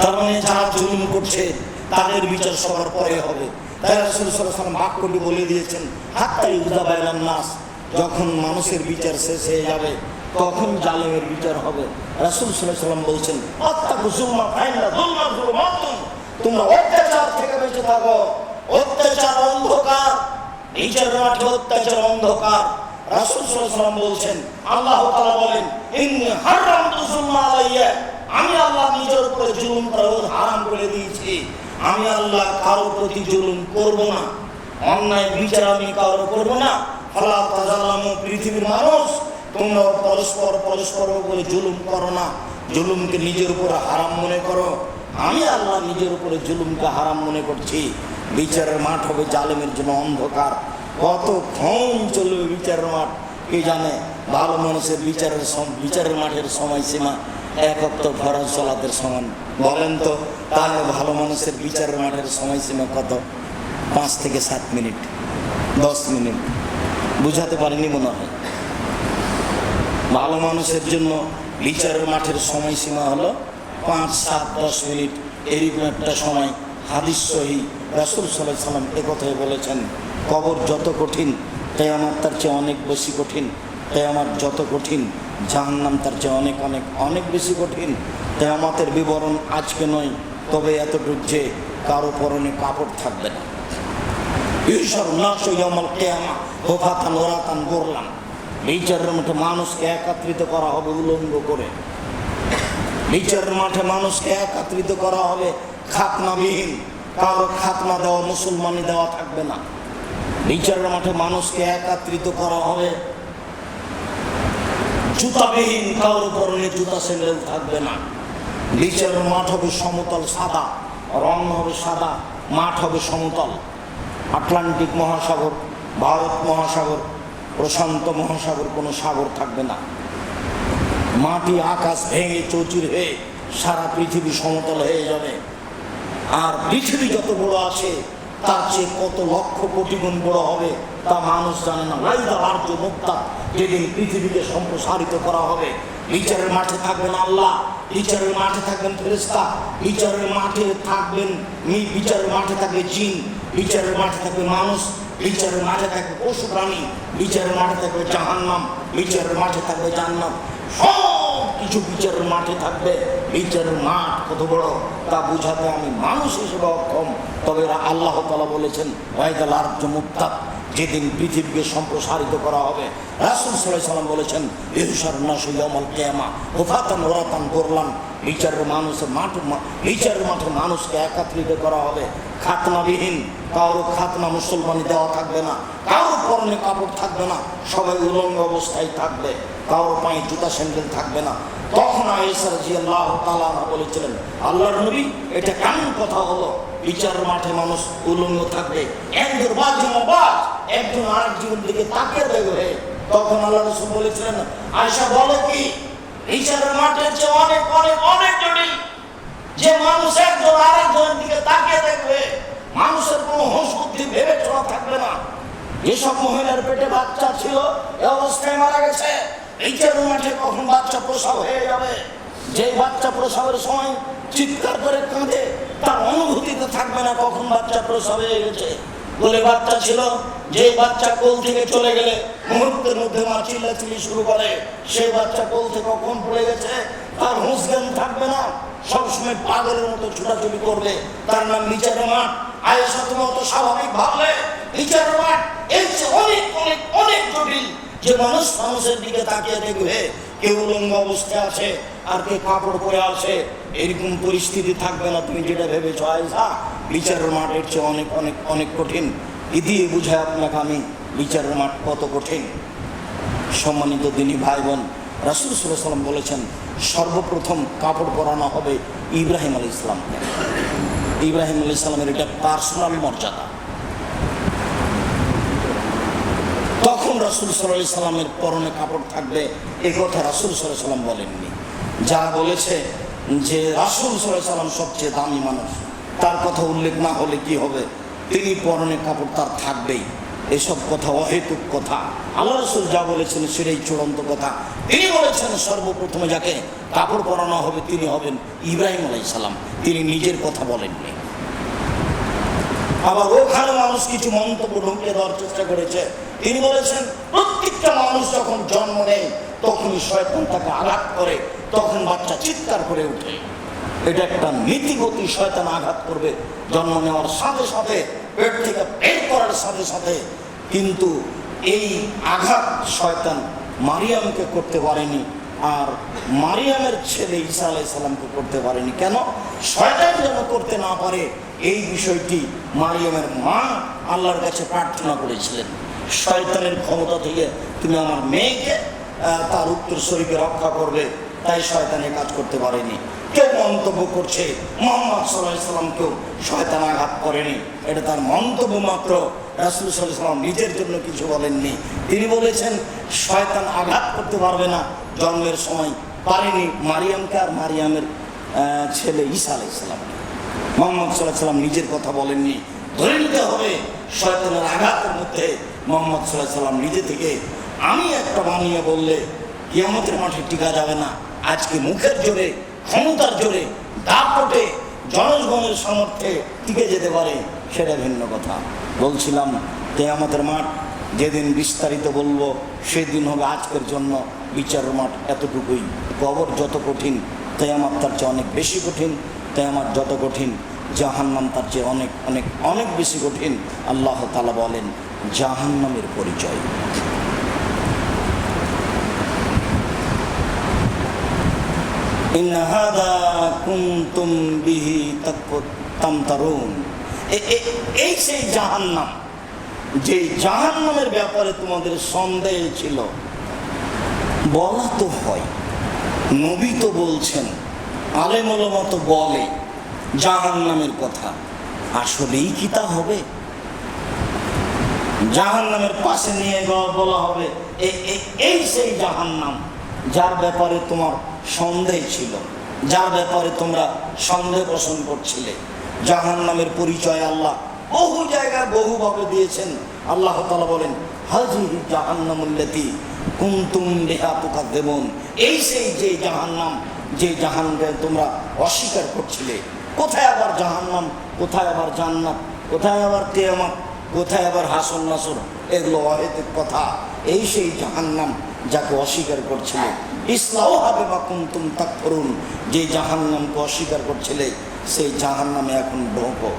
তার মানে যারা জুলুম করছে তাদের বিচার সবার পরে হবে। তাই রাসূল সাল্লাল্লাহু আলাইহি ওয়াসাল্লাম বাক্যটি বলে দিয়েছেন, হাত্তা ইউযা বাইনান নাস, যখন মানুষের বিচার শেষ হয়ে যাবে তখন জালেমের বিচার হবে। রাসূল সাল্লাল্লাহু আলাইহি ওয়াসাল্লাম বলছেন, আত্তাকু যুলমা ফাইন্না যুলমা যুলমাতুন, তোমরা অত্যাচার থেকে বেঁচে থাকো। অত্যাচার অন্ধকার, বিচারের মাঠে অত্যাচার অন্ধকার। রাসূল সাল্লাল্লাহু আলাইহি ওয়াসাল্লাম বলছেন, আল্লাহ তাআলা বলেন, ইন্নী হারামতু যুলমা আলাইয়া, আমি আল্লাহ নিজের উপরে জুলুম করা হারাম করে দিয়েছি। আমি আল্লাহ কারোর প্রতি জুলুম করব না, অন্যায় বিচার আমি কারোর করব না। ফালা তাযালামু, পৃথিবীর মানুষ তোমরা পরস্পর উপরে জুলুম করো না, জুলুমকে নিজের উপরে হারাম মনে করো। আমি আল্লাহ নিজের উপরে জুলুমকে হারাম মনে করছি। বিচারের মাঠ হবে জালেমের জন্য অন্ধকার। কতক্ষণ চলবে বিচারের মাঠ কে জানে। ভালো মানুষের বিচারের মাঠের সময়সীমা 1 ওয়াক্ত ফরজ সালাতের সমান। বলেন তো, তাহলে ভালো মানুষের বিচারের মাঠের সময়সীমা কত? 5 থেকে 7 মিনিট, 10 মিনিট। বুঝাতে পারিনি মনে হয়। ভালো মানুষের জন্য বিচারের মাঠের সময়সীমা হলো 5, 7, 10 মিনিট, এরকম একটা সময়। হাদিস সহিহ, রাসূল সাল্লাল্লাহু আলাইহি ওয়াসাল্লাম একথাই বলেছেন, কবর যত কঠিন কিয়ামত তার চেয়ে অনেক বেশি কঠিন। কিয়ামত যত কঠিন, জাহান্নাম তার চেয়ে অনেক অনেক অনেক বেশি কঠিন। কিয়ামতের বিবরণ আজকে নয়, তবে এতটুকু যে কারো পরনে কাপড় থাকবে না। ইউশারু নাসু ইয়াউমাল কিয়ামা হুফাতান ওরাতান গুরলান, বিচারের মাঠে মানুষকে একত্রিত করা হবে উলঙ্গ করে। বিচারের মাঠে মানুষকে একত্রিত করা হবে খাতনাবিহীন, কারো খাতনা দেওয়া মুসলমানি দেওয়া থাকবে না। বিচারের মাঠে মানুষকে একত্রিত করা হবে জুতাবিহীন, কারোর পরনে জুতা স্যান্ডেল থাকবে না। বিচারের মাঠ হবে সমতল সাদা, রং হবে সাদা, মাঠ হবে সমতল। আটলান্টিক মহাসাগর, ভারত মহাসাগর, প্রশান্ত মহাসাগর, কোনো সাগর থাকবে না। মাটি আকাশ ভেঙে চৌচির হয়ে সারা পৃথিবী সমতল হয়ে যাবে। আর পৃথিবী যত বড় আছে তার চেয়ে কত লক্ষ কোটি গুণ বড় হবে তা মানুষ জানে না। ওয়াইদা আরজু মুক্তা, যেদিন পৃথিবীকে সম্প্রসারিত করা হবে, বিচারের মাঠে থাকবেন আল্লাহ, বিচারের মাঠে থাকবেন ফেরেশতা, বিচারের মাঠে থাকবেন বিচারের মাঠে থাকবে জিন, বিচারের মাঠে থাকবে মানুষ, বিচারের মাঠে থাকবে পশু প্রাণী, বিচারের মাঠে থাকবে জাহান্নাম, বিচারের মাঠে থাকবে জান্নাত। সব কিছু বিচারের মাঠে থাকবে। বিচারের মাঠ কত বড় তা বুঝাতে আমি মানুষ হিসেবে অক্ষম। তবে আল্লাহ তাআলা বলেছেন ওয়াইদাল আরজু মুদ্দাত, যেদিন পৃথিবীকে সম্প্রসারিত করা হবে। রাসূল সাল্লাল্লাহু আলাইহি ওয়াসাল্লাম বলেছেন ইহশারুন নাসু ইয়াউমাল কিয়ামা হুফাতান ওরাতান গোরলান, বিচারের মাঠে মানুষকে একত্রিত করা হবে। খাতনাবিহীন, কারো খাতনা মুসলমানি দেওয়া থাকবে না, কারো পরনে কাপড় থাকবে না, সবাই উলঙ্গ অবস্থায় থাকবে, কারো পায়ে জুতা স্যান্ডেল থাকবে না। তখন আয়েশা রাদিয়াল্লাহু তাআলা বলেছিলেন আল্লাহর নবী এটা কেমন কথা হলো, বিচারের মাঠে মানুষ উলঙ্গ থাকবে, একজন আরেকজনের দিকে তাকিয়ে দেখবে। তখন আল্লাহ রাসূল বলেছিলেন আয়েশা বলো কি, বিচারের মাঠের চেয়ে অনেক অনেক অনেক জটিল, যে মানুষ একজন আরেকজনের দিকে তাকিয়ে দেখবে, মানুষের কোনো হোশ বুদ্ধি ভেবে চলা থাকবে না। যেসব মহিলার পেটে বাচ্চা ছিল এই অবস্থায় মারা গেছে, বিচারের মাঠে কখন বাচ্চা প্রসব হয়ে যাবে, যে বাচ্চা প্রসবের সময় চিৎকার করে কাঁদে তার অনুভূতিতে থাকবে না কখন বাচ্চা প্রসব হয়ে গেছে। বলে বাচ্চা ছিল, যে বাচ্চা কোল থেকে চলে গেলে মুহূর্তের মধ্যে মা চিল্লাচিল্লি শুরু করে, সেই বাচ্চা কোল থেকে কখন পড়ে গেছে তার হুঁশ জ্ঞান থাকবে না, সবসময় পাগলের মতো ছোটাছুটি করবে। তার নাম বিচারের মাঠ। আয়েশা তুমি অত স্বাভাবিক ভাবলে বিচারের মাঠ এর চেয়ে অনেক অনেক অনেক জটিল, যে মানুষ মানুষের দিকে তাকিয়ে দেখবে কেউ উলঙ্গ অবস্থায় আছে আর কে কাপড় পরে আছে, এরকম পরিস্থিতি থাকবে না। তুমি যেটা ভেবেছ আয়েশা বিচারের মাঠ এর চেয়ে অনেক অনেক অনেক কঠিন। এ দিয়ে বুঝায় আপনাকে আমি বিচারের মাঠ কত কঠিন। সম্মানিত দিনী ভাই বোন, রাসূল সাল্লাল্লাহু আলাইহি ওয়াসাল্লাম বলেছেন সর্বপ্রথম কাপড় পরানো হবে ইব্রাহিম আলাইহিস সালামকে। ইব্রাহিম আলাইহিস সালামের এটা পার্সোনাল মর্যাদা। তখন রাসূল সাল্লাল্লাহু আলাইহি ওয়াসাল্লামের পরনে কাপড় থাকবে, এই কথা রাসূল সাল্লাল্লাহু আলাইহি ওয়াসাল্লাম বলেননি। যারা বলেছে যে রাসূল সাল্লাল্লাহু আলাইহি ওয়াসাল্লাম সবচেয়ে দামি মানুষ, তার কথা উল্লেখ না হলে কি হবে, তিনি পরনে কাপড় তার থাকবেই, এসব কথা অহেতুক কথা। আল্লাহ রাসূল যা বলেছেন সেটাই চূড়ান্ত কথা। তিনি বলেছেন সর্বপ্রথমে যাকে কাপড় পরানো হবে তিনি হবেন ইব্রাহিম আলাইহিস সালাম, তিনি নিজের কথা বলেননি। আবার ওখানে মানুষ কিছু মন্তব্য ঢুকিয়ে দেওয়ার চেষ্টা করেছে। তিনি বলেছেন প্রত্যেকটা মানুষ যখন জন্ম নেয় তখনই শয়তান তাকে আঘাত করে, তখন বাচ্চা চিৎকার করে ওঠে। এটা একটা নীতিগতি, শয়তান আঘাত করবে জন্ম নেওয়ার সাথে সাথে, পেট থেকে বের করার সাথে সাথে। কিন্তু এই আঘাত শয়তান মারিয়ামকে করতে পারেনি, আর মারিয়ামের ছেলে ঈসা আলাইহিস সালামকে করতে পারেনি। কেন? শয়তান যেন করতে না পারে এই বিষয়টি মারিয়ামের মা আল্লাহর কাছে প্রার্থনা করেছিলেন, শয়তানের ক্ষমতা থেকে তুমি আমার মেয়েকে তার উত্তরসূরিকে রক্ষা করবে, তাই শয়তানের কাজ করতে পারেনি। কেউ মন্তব্য করছে মুহাম্মদ সাল্লাল্লাহু আলাইহি ওয়াসাল্লামকেও শয়তান আঘাত করেনি, এটা তার মন্তব্য মাত্র। রাসূল সাল্লাল্লাহু আলাইহি ওয়াসাল্লাম নিজের জন্য কিছু বলেননি। তিনি বলেছেন শয়তান আঘাত করতে পারবে না, জন্মের সময় পারেনি মারিয়ামকে আর মারিয়ামের ছেলে ঈসা আলাইহিস সালামকে। মুহাম্মদ সাল্লাল্লাহু আলাইহি ওয়াসাল্লাম নিজের কথা বলেননি। ধরে নিতে হবে শয়তানের আঘাতের মধ্যে মুহাম্মদ সাল্লাল্লাহু আলাইহি ওয়াসাল্লাম নিজে থেকে আমি একটা বানিয়ে বললে কিয়ামতের মাঠে টিকা যাবে না। আজকে মুখের জোরে, ক্ষমতার জোরে, দাপটে, জনগণের সামর্থ্যে টিকে যেতে পারে, সেটা ভিন্ন কথা। বলছিলাম কিয়ামতের মাঠ যেদিন বিস্তারিত বলবো সেদিন হবে আজকের জন্য বিচারের মাঠ এতটুকুই। কবর যত কঠিন কিয়ামত তার চেয়ে অনেক বেশি কঠিন, কিয়ামত যত কঠিন জাহান্নাম তার চেয়ে অনেক অনেক অনেক বেশি কঠিন। আল্লাহ তাআলা বলেন জাহান্নামের পরিচয়, ইন্না হাযা কুনতুম বিহি তামতারুন। এই সেই জাহান্নাম, যে জাহান্নামের ব্যাপারে তোমাদের সন্দেহ ছিল। বলা তো হয়, নবী তো বলছেন, আলেম ওলামা তো বলে জাহান্নামের কথা, আসলেই কি তা হবে? জাহান্নামের পাশে নিয়ে বলা হবে এই সেই জাহান্নাম যার ব্যাপারে তোমার সন্দেহ ছিল, যার ব্যাপারে তোমরা সন্দেহ পোষণ করছিলে। জাহান্নামের পরিচয় আল্লাহ বহু জায়গায় বহুভাবে দিয়েছেন। আল্লাহ তাআলা বলেন হাযিহি জাহান্নামুল্লাতী কুনতুম বিহা তুকাদ্দিবুন, এই সেই যে জাহান্নাম, যে জাহান্নামকে তোমরা অস্বীকার করছিলে। কোথায় আবার জাহান্নাম, কোথায় আবার জান্নাত, কোথায় আবার কিয়ামত, কোথায় আবার হাসর নাসর, এগুলো অহেতুক কথা। এই সেই জাহান্নাম যাকে অস্বীকার করছিলে। ইসলাউহা বিমা কুনতুম তাকফুরুন, যে জাহান্নামকে অস্বীকার করছিলে সেই জাহান্নামে এখন ঢোকো।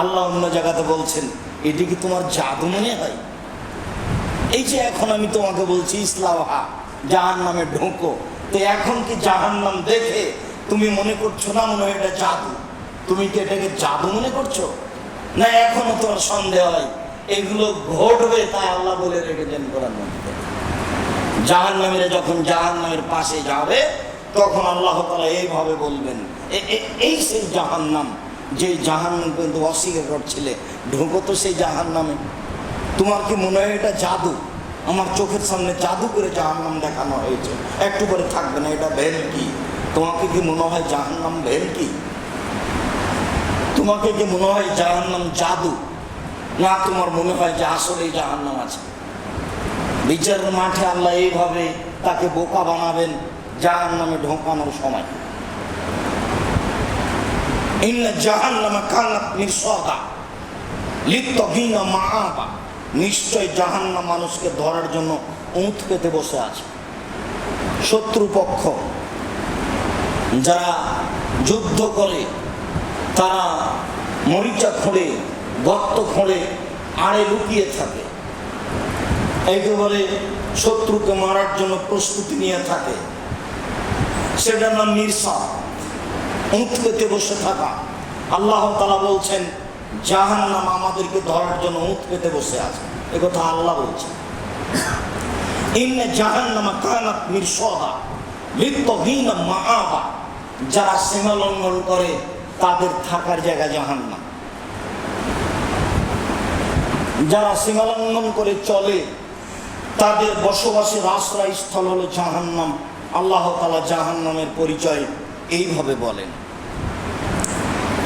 আল্লাহ অন্য জায়গাতে বলছেন, এটি কি তোমার জাদু মনে হয়? এই যে এখন আমি তোমাকে বলছি ইসলাউহা, জাহান্নামে ঢোকো, তো এখন কি জাহান্নাম দেখে তুমি মনে করছো না মনে হয় এটা জাদু? তুমি কি এটাকে জাদু মনে করছো? না এখনো তোমার সন্দেহ হয় এগুলো ঘটবে, তাই আল্লাহ বলে রেখেছেন কোরআন মধ্যে। জাহান্নামীরা যখন জাহান্নামের পাশে যাবে তখন আল্লাহ তাআলা এইভাবে বলবেন, এই সেই জাহান্নাম, যে জাহান্নাম কিন্তু অস্বীকার করছিলে, ঢোকো তো সেই জাহান্নামে। তোমার কি মনে হয় এটা জাদু? আমার চোখের সামনে জাদু করে জাহান্নাম দেখানো হয়েছে, একটু পরে থাকবে না, এটা ভেলকি। তোমাকে কি মনে হয় জাহান্নাম ভেলকি? তোমাকে কি মনে হয় জাহান্নাম জাদু? না, তোমার মনে হয় যে আসলেই জাহান্নাম আছে। বিচারের মাঠে আল্লাহ এইভাবে তাকে বোকা বানাবেন জাহান্নামে ঢোকানোর সময়। ইন্না জাহান্নামা কানাত মিরসাদা লিত্তাগিনা মাআবা, নিশ্চয় জাহান্নাম মানুষকে ধরার জন্য উঁত পেতে বসে আছে। শত্রুপক্ষ যারা যুদ্ধ করে তারা মরিচা খোঁড়ে, গর্ত খোঁড়ে, আড়ে লুকিয়ে থাকে, একেবারে শত্রুকে মারার জন্য প্রস্তুতি নিয়ে থাকে। সেটার নাম মিরসাদ, উঁত পেতে বসে থাকা। আল্লাহ তাআলা বলছেন জাহান্নাম আমাদেরকে ধরার জন্য উঁত পেতে বসে আছে, একথা আল্লাহ বলছেন। ইন্না জাহান্নামা কানাত মিরসাদা লিত্তাগিনা মাআবা, যারা সীমা লঙ্ঘন করে তাদের থাকার জায়গা জাহান্নাম। যারা সীমা লঙ্ঘন করে চলে তাদের বসবাসের আশ্রয়স্থল হলো জাহান্নাম। আল্লাহ তাআলা জাহান্নামের পরিচয় এইভাবে বলেন।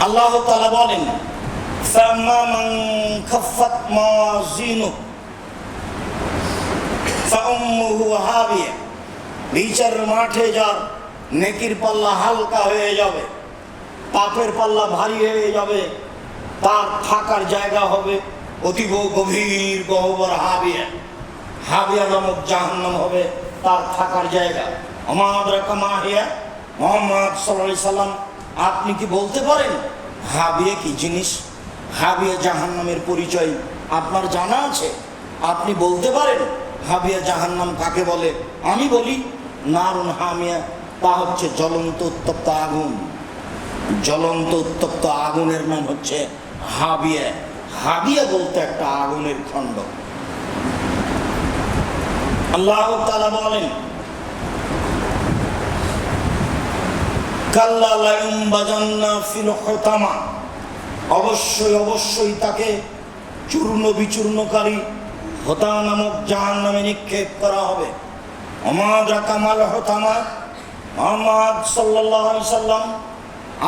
আল্লাহ তাআলা বলেন, ফাম্মা মান খাফফাত মাওয়াজিনুহু ফাউম্মুহু হাবিয়া, বিচারের মাঠে যার নেকির পাল্লা হালকা হয়ে যাবে, পাপের পাল্লা ভারী হয়ে যাবে, তার থাকার জায়গা হবে অতীব গভীর গহ্বর হাবিয়া। হাবিয়া নামক জাহান্নাম হবে তার থাকার জায়গা। ওমা আদরাকা মা হিয়া, মুহাম্মদ সাল্লাল্লাহু আলাইহি সাল্লাম আপনি কি বলতে পারেন হাবিয়া কি জিনিস? হাবিয়া জাহান্নামের পরিচয় আপনার জানা আছে? আপনি বলতে পারেন হাবিয়া জাহান্নাম কাকে বলে? আমি বলি নারুন হামিয়া, তা হচ্ছে জ্বলন্ত উত্তপ্ত আগুন। জ্বলন্ত উত্তপ্ত আগুনের নাম হচ্ছে হাবিয়া। হাবিয়া বলতে একটা আগুনের খণ্ড। আল্লাহ তাআলা বলেন, কাল্লা লায়ুমবাজান্না ফিল হুতামা, অবশ্যই অবশ্যই তাকে চূর্ণ বিচূর্ণকারী হোতামা নামক জাহান্নামে নিক্ষেপ করা হবে। ওমা আদরাকা মাল হুতামা, মুহাম্মদ সাল্লাল্লাহু আলাইহি সাল্লাম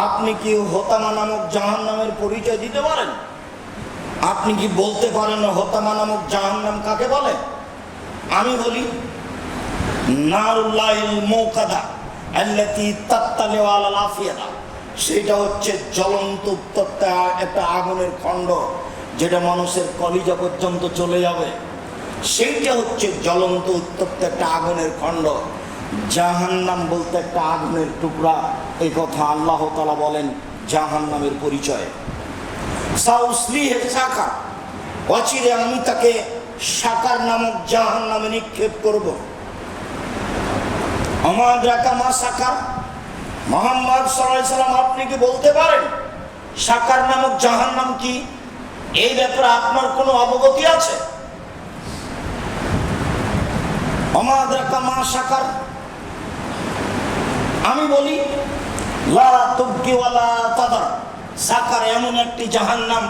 আপনি কি হোতামা নামক জাহান্নামের পরিচয় দিতে পারেন? আপনি কি বলতে পারেন হোতামা নামক জাহান্নাম কাকে বলে? আমি বলি নারুল্লাহিল মুকাদা আল্লাতী তাত্তালিউ আলাল আফিয়াদা, সেটা হচ্ছে জ্বলন্ত উত্তপ্ত একটা আগুনের খণ্ড যেটা মানুষের কলিজা পর্যন্ত চলে যাবে। সেইটা হচ্ছে জ্বলন্ত উত্তপ্ত একটা আগুনের খণ্ড। জাহান্নাম বলতে একটা আগুনের টুকরা, এই কথা আল্লাহ তাআলা বলেন জাহান্নামের পরিচয়। সাউসলিহি সাকার, অচিরে আমি তাকে সাকার নামক জাহান্নামে নিক্ষেপ করব। ওমা আদরাকা মা সাকার, মুহাম্মদ সাল্লাল্লাহু আলাইহি সাল্লাম আপনি কি বলতে পারেন সাকার নামক জাহান্নাম কি? এই ব্যাপারে আপনার কোনো অবগতি আছে? ওমা আদরাকা মা সাকার, আমি বলি লা তুবকি ওয়ালা তাদার, সাকার এমন একটি জাহান্নাম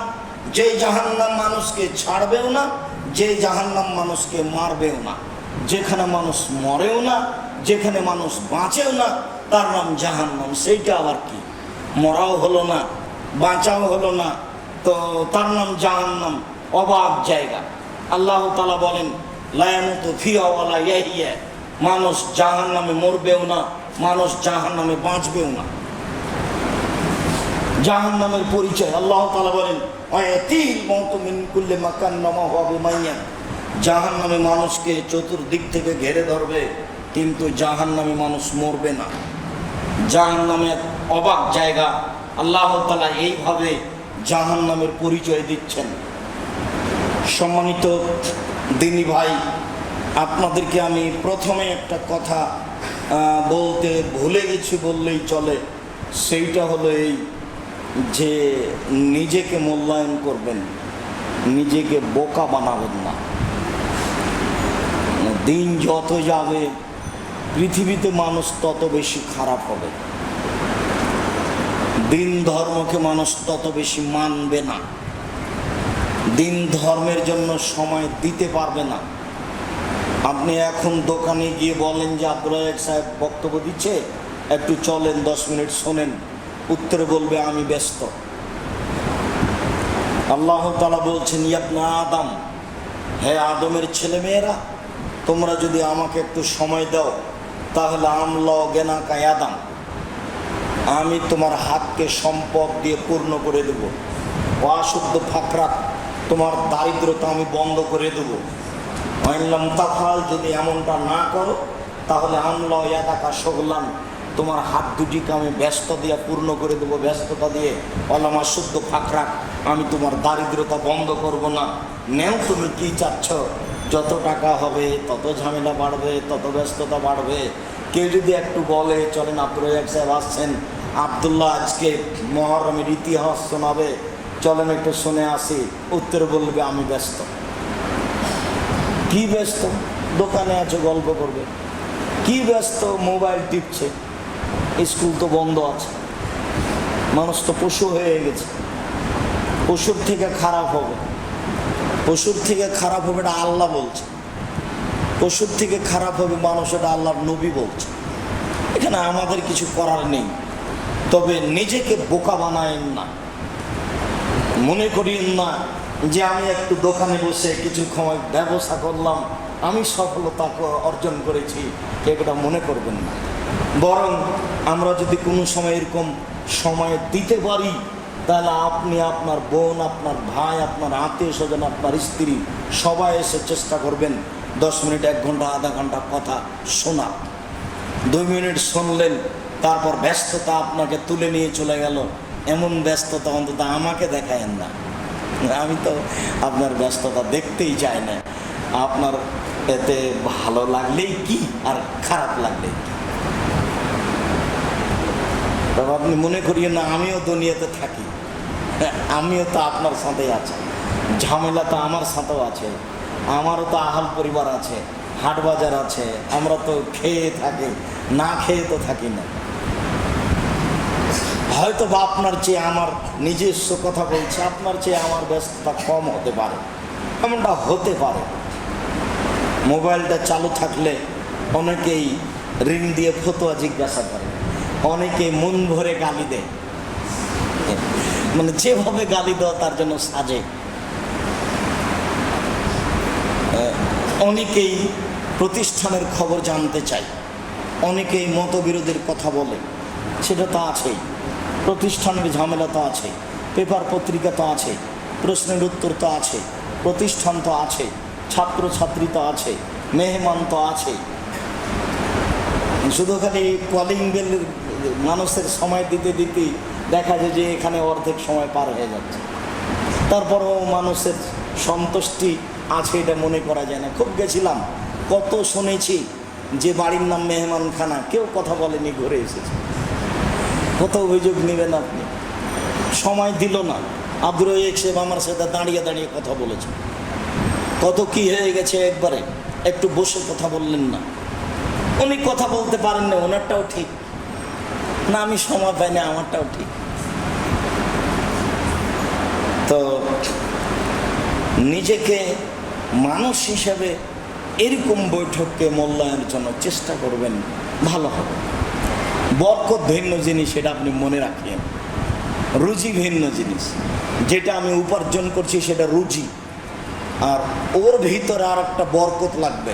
যে জাহান্নাম মানুষকে ছাড়বেও না, যে জাহান্নাম মানুষকে মারবেও না, যেখানে মানুষ মরেও না, যেখানে মানুষ বাঁচেও না, তার নাম জাহান্নাম। সেইটা আবার কি? মরাও হলো না, বাঁচাও হলো না, তো তার নাম জাহান্নাম, অবাক জায়গা। আল্লাহ তাআলা বলেন লা ইয়ামুতু ফিহা ওয়া লা ইয়াহইয়া, মানুষ জাহান্নামে মরবেও না, মানুষ জাহান্নামে বাঁচবেও না। জাহান্নামের পরিচয় আল্লাহ তাআলা বলেন আয়াতিল মাউতু মিন কুল্লি মাকান ওয়া হুয়া বিমাইয়ান, জাহান্নামে মানুষকে চতুর্দিক থেকে ঘিরে ধরবে, কিন্তু জাহান্নামে মানুষ মরবে না। জাহান্নামে এক অবাক জায়গা, আল্লাহ তাআলা এইভাবে জাহান্নামের পরিচয় দিচ্ছেন। সম্মানিত দিনী ভাই, আপনাদেরকে আমি প্রথমে একটা কথা বলতে ভুলে গেছি বললেই চলে, সেইটা হলো এই যে নিজেকে মূল্যায়ন করবেন, নিজেকে বোকা বানাবেন না। দিন যত যাবে পৃথিবীতে মানুষ তত বেশি খারাপ হবে, দিন ধর্মকে মানুষ তত বেশি মানবে না, দিন ধর্মের জন্য সময় দিতে পারবে না। আপনি এখন দোকানে গিয়ে বলেন যে আব্দুল রাজ্জাক সাহেব বক্তব্য দিচ্ছে, একটু চলেন 10 মিনিট শোনেন, উত্তরে বলবে আমি ব্যস্ত। আল্লাহ তাআলা বলছেন ইবনা আদম, হে আদমের ছেলে মেয়েরা, তোমরা যদি আমাকে একটু সময় দাও তাহলে আমলাও গেনা কায়াদাম, আমি তোমার হাতকে সম্পদ দিয়ে পূর্ণ করে দেব। অশুদ্ধ ফাকরাত, তোমার দারিদ্রতা আমি বন্ধ করে দেব। আইনলাম তাফাল, যদি এমনটা না করো তাহলে আমলাও ইয়াদাকা শগলান, তোমার হাত দুটিকে আমি ব্যস্ত দিয়ে পূর্ণ করে দেবো, ব্যস্ততা দিয়ে। অলামা শুদ্ধ ফাকরাত, আমি তোমার দারিদ্রতা বন্ধ করব না। নেও তুমি কি চাচ্ছ, যত টাকা হবে তত ঝামেলা বাড়বে, তত ব্যস্ততা বাড়বে। কেউ যদি একটু বলে চলেন আব্দুল রাজ্জাক সাহেব আসছেন, আব্দুল্লাহ আজকে মুহররমের ইতিহাস শোনাবে, চলেন একটু শুনে আসি, উত্তরে বলবে আমি ব্যস্ত। কি ব্যস্ত? দোকানে আছে গল্প করবে। কি ব্যস্ত? মোবাইল টিপছে। স্কুল তো বন্ধ আছে। মানুষ তো পশু হয়ে গেছে, পশুর থেকে খারাপ হবে। পশুর থেকে খারাপ হবে এটা আল্লাহ বলছে, পশুর থেকে খারাপ হবে মানুষ, এটা আল্লাহর নবী বলছে। এখানে আমাদের কিছু করার নেই। তবে নিজেকে বোকা বানায়েন না, মনে করিয়েন না যে আমি একটু দোকানে বসে কিছু সময় ব্যবসা করলাম, আমি সফলতা অর্জন করেছি, এটা মনে করবেন না। বরং আমরা যদি কোনো সময় এরকম সময় দিতে পারি, তাহলে আপনি, আপনার বোন, আপনার ভাই, আপনার আত্মীয় স্বজন, আপনার স্ত্রী সবাই এসে চেষ্টা করবেন 10 মিনিট, 1 ঘন্টা, আধা ঘন্টা কথা শোনা। 2 মিনিট শুনলেন, তারপর ব্যস্ততা আপনাকে তুলে নিয়ে চলে গেল। এমন ব্যস্ততা অন্তত আমাকে দেখায়েন না, আমি তো আপনার ব্যস্ততা দেখতেই চাই না। আপনার এতে ভালো লাগলেই কি আর খারাপ লাগলেই কি। তবে আপনি মনে করিয়েন না আমিও দুনিয়াতে থাকি, আমিও তো আপনার সাথেই আছি, ঝামেলা তো আমার সাথেও আছে, আমারও তো আহাল পরিবার আছে, হাট বাজার আছে, আমরা তো খেয়ে থাকি, না খেয়ে তো থাকি না। হয়তো বা আপনার চেয়ে আমার, নিজস্ব কথা বলছে, আপনার চেয়ে আমার ব্যস্ততা কম হতে পারে, এমনটা হতে পারে। মোবাইলটা চালু থাকলে অনেকেই রিং দিয়ে ফতোয়া জিজ্ঞাসা করে, অনেকে মন ভরে গালি দেয়, মানে যেভাবে গালি দেওয়া তার জন্য সাজে। অনেকেই প্রতিষ্ঠানের খবর জানতে চায়, অনেকেই মতবিরোধের কথা বলে, সেটা তো আছেই। প্রতিষ্ঠানের ঝামেলা তো আছে, পেপার পত্রিকা তো আছে, প্রশ্নের উত্তর তো আছে, প্রতিষ্ঠান তো আছে, ছাত্রছাত্রী তো আছে, মেহমান তো আছে। শুধু খালি কলিং বেল মানুষের সময় দিতে দিতে দেখা যায় যে এখানে অর্ধেক সময় পার হয়ে যাচ্ছে, তারপরেও মানুষের সন্তুষ্টি আছে এটা মনে করা যায় না। খুব গেছিলাম, কত শুনেছি যে বাড়ির নাম মেহমানখানা, কেউ কথা বলেনি, ঘুরে এসেছে। কত অভিযোগ নেবেন আপনি? সময় দিল না। আব্দুল রাজ্জাক সাহেব আমার সাথে দাঁড়িয়ে দাঁড়িয়ে কথা বলেছে, কত কি হয়ে গেছে, একবারে একটু বসে কথা বললেন না। উনি কথা বলতে পারেন না, ওনারটাও ঠিক না, আমি সময় পাই না, আমারটাও ঠিক। তো নিজেকে মানুষ হিসেবে এরকম বৈঠককে মূল্যায়নের জন্য চেষ্টা করবেন, ভালো হবে। বরকত ভিন্ন জিনিস, সেটা আপনি মনে রাখেন। রুজি ভিন্ন জিনিস, যেটা আমি উপার্জন করছি সেটা রুজি, আর ওর ভিতরে আর একটা বরকত লাগবে।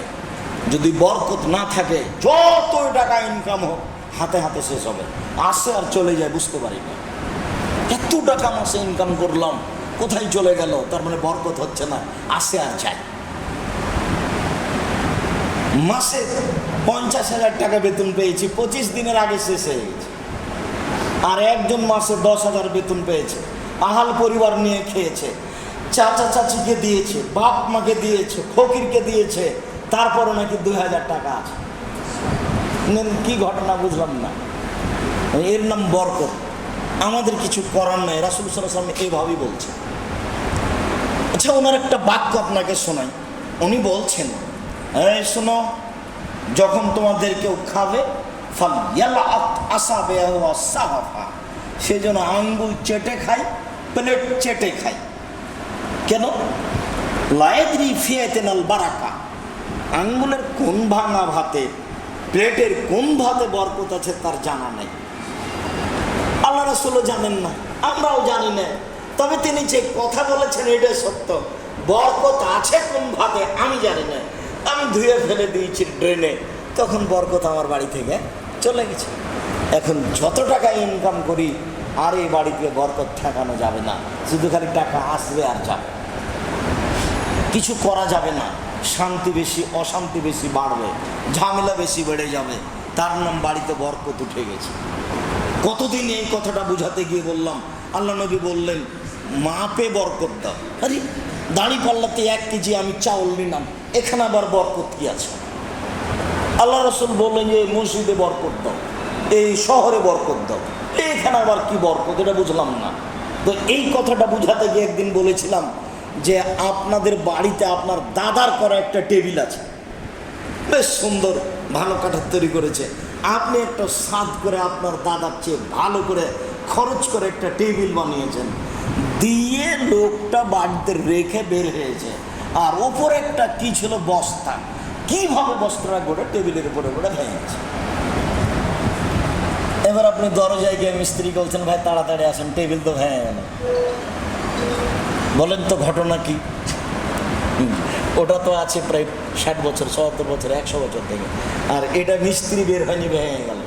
যদি বরকত না থাকে যতই টাকা ইনকাম হোক হাতে হাতে শেষ হবে, আসে আর চলে যায়, বুঝতে পারি না। এত টাকা মাসে ইনকাম করলাম, কোথায় চলে গেল? তার মানে বরকত হচ্ছে না, আসে আর যায়। মাসে 50,000 টাকা বেতন পেয়েছি, 25 দিনের আগে শেষ হয়ে গেছে। আর একজন মাসে 10,000 বেতন পেয়েছে, আহাল পরিবার নিয়ে খেয়েছে, চাচা চাচিকে দিয়েছে, বাপ মাকে দিয়েছে, ফকিরকে দিয়েছে, তারপরে নাকি 2,000 টাকা আছে। কি ঘটনা বুঝলাম না। এর নাম বরকত। আমাদের কিছু করার নাই, রাসূল সাল্লাল্লাহু আলাইহি ওয়াসাল্লাম এইভাবেই বলছে। আচ্ছা, ওনার একটা বাক্য আপনাকে শোনাই। উনি বলছেন, এই শোনো, যখন তোমাদের কেউ খাবে সে যেন আঙ্গুল চেটে খায়, প্লেট চেটে খায়। কেন? লায়েদ্রি ফিয়াতেনাল বারাকা, আঙ্গুলের কোন ভাঙা ভাতে, প্লেটের কোন ভাতে বরকত আছে তার জানা নাই। আল্লাহ রাসূলও জানেন না, আমরাও জানি না। তবে তিনি যে কথা বলেছেন এটা সত্য। বরকত আছে কোন ভাতে আমি জানি না, আমি ধুয়ে ফেলে দিয়েছি ড্রেনে, তখন বরকত আমার বাড়ি থেকে চলে গেছে। এখন যত টাকা ইনকাম করি আর এই বাড়িতে বরকত ঠেকানো যাবে না, শুধু খালি টাকা আসবে আর যাবে, কিছু করা যাবে না। শান্তি বেশি, অশান্তি বেশি বাড়বে, ঝামেলা বেশি বেড়ে যাবে, তার নাম বাড়িতে বরকত উঠে গেছে। কতদিন এই কথাটা বুঝাতে গিয়ে বললাম, আল্লাহ নবী বললেন মাপে বরকত দাও। আরে দাড়ি পাল্লাতে 1 কেজি আমি চাউল নিলাম, এখানে আবার বরকত কি আছে? আল্লাহ রাসূল বললেন যে মসজিদে বরকত দাও, এই শহরে বরকত দাও, এখানে আবার কি বরকত? এটা বুঝলাম না। তো এই কথাটা বুঝাতে গিয়ে একদিন বলেছিলাম যে আপনাদের বাড়িতে আপনার দাদার করা একটা টেবিল আছে, বেশ সুন্দর, ভালো কাঠের তৈরি করেছে। আপনি একটা সাদ করে আপনার দাদার চেয়ে ভালো করে খরচ করে একটা টেবিল বানিয়েছেন, দিয়ে লোকটা বাড়িতে রেখে বের হয়েছে, আর ওপরে একটা কি ছিল বস্তা, কিভাবে বস্তাটা করে টেবিলের উপরে করে ভেঙেছে। এবার আপনি দরজায় গিয়ে মিস্ত্রি বলছেন, ভাই তাড়াতাড়ি আসেন, টেবিল তো ভেঙে গেল। বলেন তো ঘটনা কি? ওটা তো আছে প্রায় 60 বছর, 70 বছর, 100 বছর থেকে, আর এটা মিস্ত্রি বের হয়নি, ভেঙে গেল।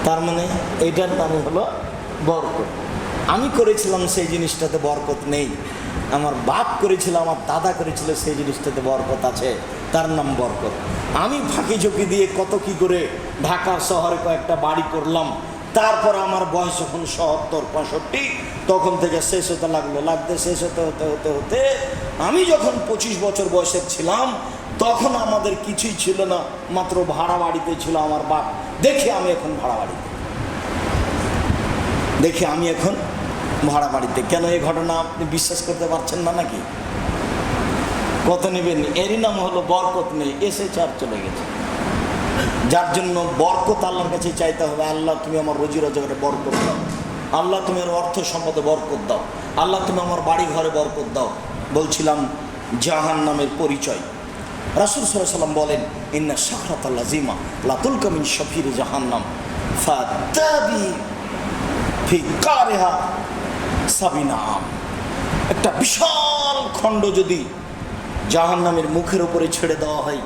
তার মানে এটার নাম হলো বরকত। আমি করেছিলাম সেই জিনিসটাতে বরকত নেই, আমার বাপ করেছিল, আমার দাদা করেছিল, সেই জিনিসটাতে বরকত আছে, তার নাম বরকত। আমি ফাঁকি ঝুঁকি দিয়ে কত কি করে ঢাকা শহরে কয়েকটা বাড়ি করলাম, তারপর আমার বয়স যখন ৭০-৬৫, তখন থেকে শেষ হতে লাগতে শেষ হতে হতে হতে হতে আমি যখন 25 বছর বয়সের ছিলাম, তখন আমাদের কিছুই ছিল না, মাত্র ভাড়া বাড়িতে ছিল আমার বাপ। দেখি আমি এখন ভাড়া বাড়িতে, ভাড়া বাড়িতে। কেন এই ঘটনা আপনি বিশ্বাস করতে পারছেন না নাকি? কত নেবেন? এরই নাম হলো বরকত নেই, এসেছে আর চলে গেছে। যার জন্য বরকত আল্লাহর কাছে চাইতে হবে, আল্লাহ তুমি আমার রুজি রোজগারে বরকত দাও, আল্লাহ তুমি আমার অর্থ সম্পদে বরকত দাও, আল্লাহ তুমি আমার বাড়ি ঘরে বরকত দাও। বলছিলাম জাহান্নামের পরিচয়। রাসূল সাল্লাল্লাহু আলাইহি ওয়াসাল্লাম বলেন, ইন্না শাহরাতাল লাযিমা লা তুলকা মিন শাফির জাহান্নাম ফাতাবি ফি কারিহা সাবিনা আম। একটা বিশাল খণ্ড যদি জাহান্নামের মুখের উপরে ছেড়ে দেওয়া হয়,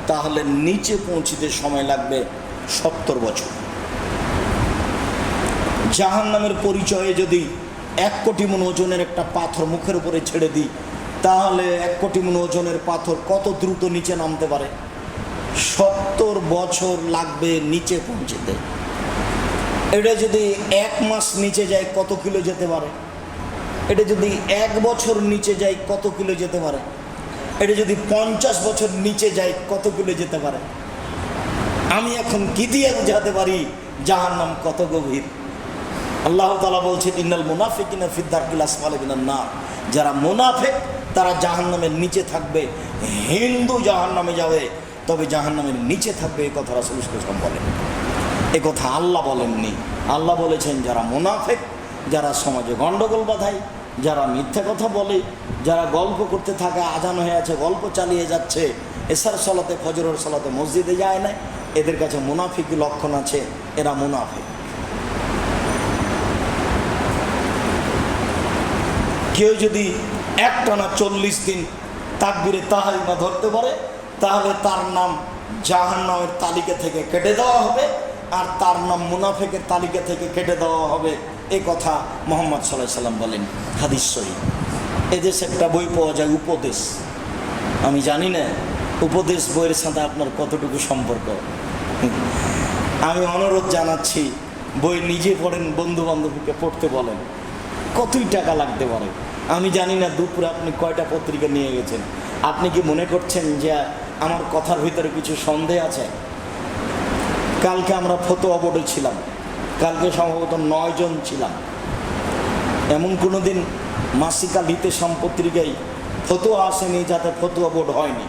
তাহলে নিচে পৌঁছিতে সময় লাগবে 70 বছর। জাহান্নামের পরিচয়ে যদি 1 কোটি মণ ওজনের একটা পাথর মুখের উপরে ছেড়ে দিই, তাহলে 1 কোটি মণ ওজনের পাথর কত দ্রুত নিচে নামতে পারে? 70 বছর লাগবে নিচে পৌঁছতে। এটা যদি 1 মাস নিচে যায় কত কিলো যেতে পারে? এটা যদি 1 বছর নিচে যায় কত কিলো যেতে পারে? এটা যদি 50 বছর নিচে যায় কত কিলো যেতে পারে? আমি এখন কি দিয়ে বুঝাতে পারি জাহান্নাম কত গভীর? আল্লাহ তাআলা বলছেন, ইন্নাল মুনাফিকিনা ফি দারকিল আসফালি মিনান নার। যারা মুনাফিক তারা জাহান্নামের নিচে থাকবে। হিন্দু জাহান্নামে যাবে, তবে জাহান্নামের নিচে থাকবে, এই কথা রাসূল সাল্লাল্লাহু আলাইহি ওয়াসাল্লাম বলেন। এ কথা আল্লাহ বলেননি। আল্লাহ বলেছেন যারা মুনাফিক, যারা সমাজে গন্ডগোল বাধায়, যারা মিথ্যা কথা বলে, যারা গল্প করতে থাকে, আজান হয়ে আছে গল্প চালিয়ে যাচ্ছে, এশার সালাতে ফজরের সালাতে মসজিদে যায় না, এদের কাছে মুনাফিকি লক্ষণ আছে, এরা মুনাফিক। কেউ যদি একটানা 40 দিন তাকবীরে তাহরিমা ধরতে পারে, তাহলে তার নাম জাহান্নামের তালিকা থেকে কেটে দেওয়া হবে, আর তার নাম মুনাফিকের তালিকা থেকে কেটে দেওয়া হবে। এ কথা মুহাম্মদ সাল্লাল্লাহু আলাইহি সাল্লাম বলেন, হাদিস সহিহ। এদেশে একটা বই পাওয়া যায়, উপদেশ। আমি জানি না উপদেশ বইয়ের সাথে আপনার কতটুকু সম্পর্ক। আমি অনুরোধ জানাচ্ছি, বই নিজে পড়েন, বন্ধু বান্ধবীকে পড়তে বলেন। কতই টাকা লাগতে পারে আমি জানি না। দুপুরে আপনি কয়টা পত্রিকা নিয়ে গেছেন? আপনি কি মনে করছেন যে আমার কথার ভিতরে কিছু সন্দেহ আছে? কালকে আমরা ফতোয়া বোর্ডে ছিলাম, কালকে সম্ভবত 9 জন ছিলাম। এমন কোনো দিন মাসিকা লিতে সম্পত্রিকায় ফতোয়া আসেনি যাতে ফতোয়া বোর্ড হয়নি।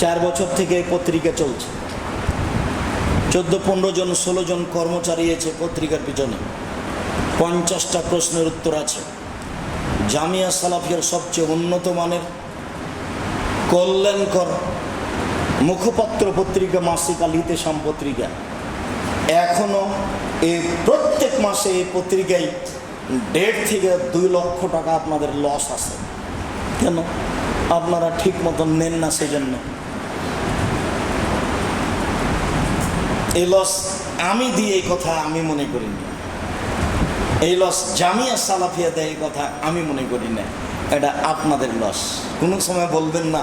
4 বছর থেকে এই পত্রিকা চলছে। 14-15 জন 16 জন কর্মচারী আছে পত্রিকার পিছনে। 50টা প্রশ্নের উত্তর আছে। জামিয়া সালাফিয়ার সবচেয়ে উন্নত মানের কল্যাণকর মুখপত্র পত্রিকা মাসিক আলিতে সম্পত্রিকা। এখনো এই প্রত্যেক মাসে এই পত্রিকায় 1.5 থেকে 2 লক্ষ টাকা আপনাদের লস আছে। কেন? আপনারা ঠিক মতন নেন না, সেজন্য। এই লস আমি দিই, এই কথা আমি মনে করি না। এই লস জামিয়া সালাফিয়া দেয়, এই কথা আমি মনে করি না। এটা আপনাদের লস। কোনো সময় বলবেন না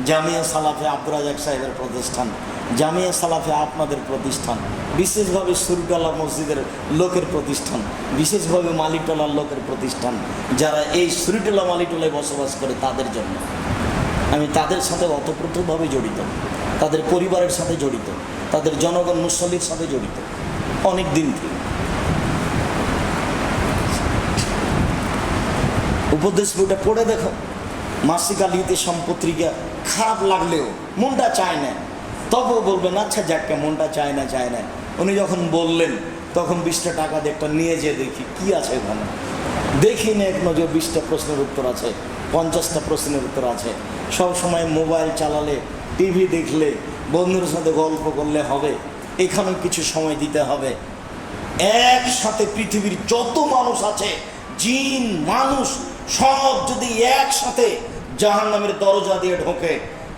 জামিয়া সালাফিয়া আব্দুর রাজাক সাহেবের প্রতিষ্ঠান। জামিয়া সালাফিয়া আপনাদের প্রতিষ্ঠান, বিশেষভাবে সুরটলা মসজিদের লোকের প্রতিষ্ঠান, বিশেষভাবে মালিকটলার লোকের প্রতিষ্ঠান। যারা এই সুরটলা মালিকটলায় বসবাস করে তাদের জন্য। আমি তাদের সাথে অতপ্রতভাবে জড়িত, তাদের পরিবারের সাথে জড়িত, তাদের জনগণ মুসল্লির সাথে জড়িত অনেক দিন থেকে। উপদেশ বইটা পড়ে দেখো, মাসিক আলিতে সম্পত্রিকা। খারাপ লাগলেও মনটা চায় না, তবুও বলবেন আচ্ছা যাকে মনটা চায় না। উনি যখন বললেন তখন 20টা টাকা দিয়ে একটা নিয়ে যেয়ে দেখি কি আছে ওখানে। দেখি না এক নজর 20টা প্রশ্নের উত্তর আছে, 50টা প্রশ্নের উত্তর আছে। সব সময় মোবাইল চালালে, টিভি দেখলে, বন্ধুর সাথে গল্প করলে হবে? এখানেও কিছু সময় দিতে হবে। একসাথে পৃথিবীর যত মানুষ আছে, জিন মানুষ সব যদি একসাথে জাহান্নামের দরজা দিয়ে ঢোকে,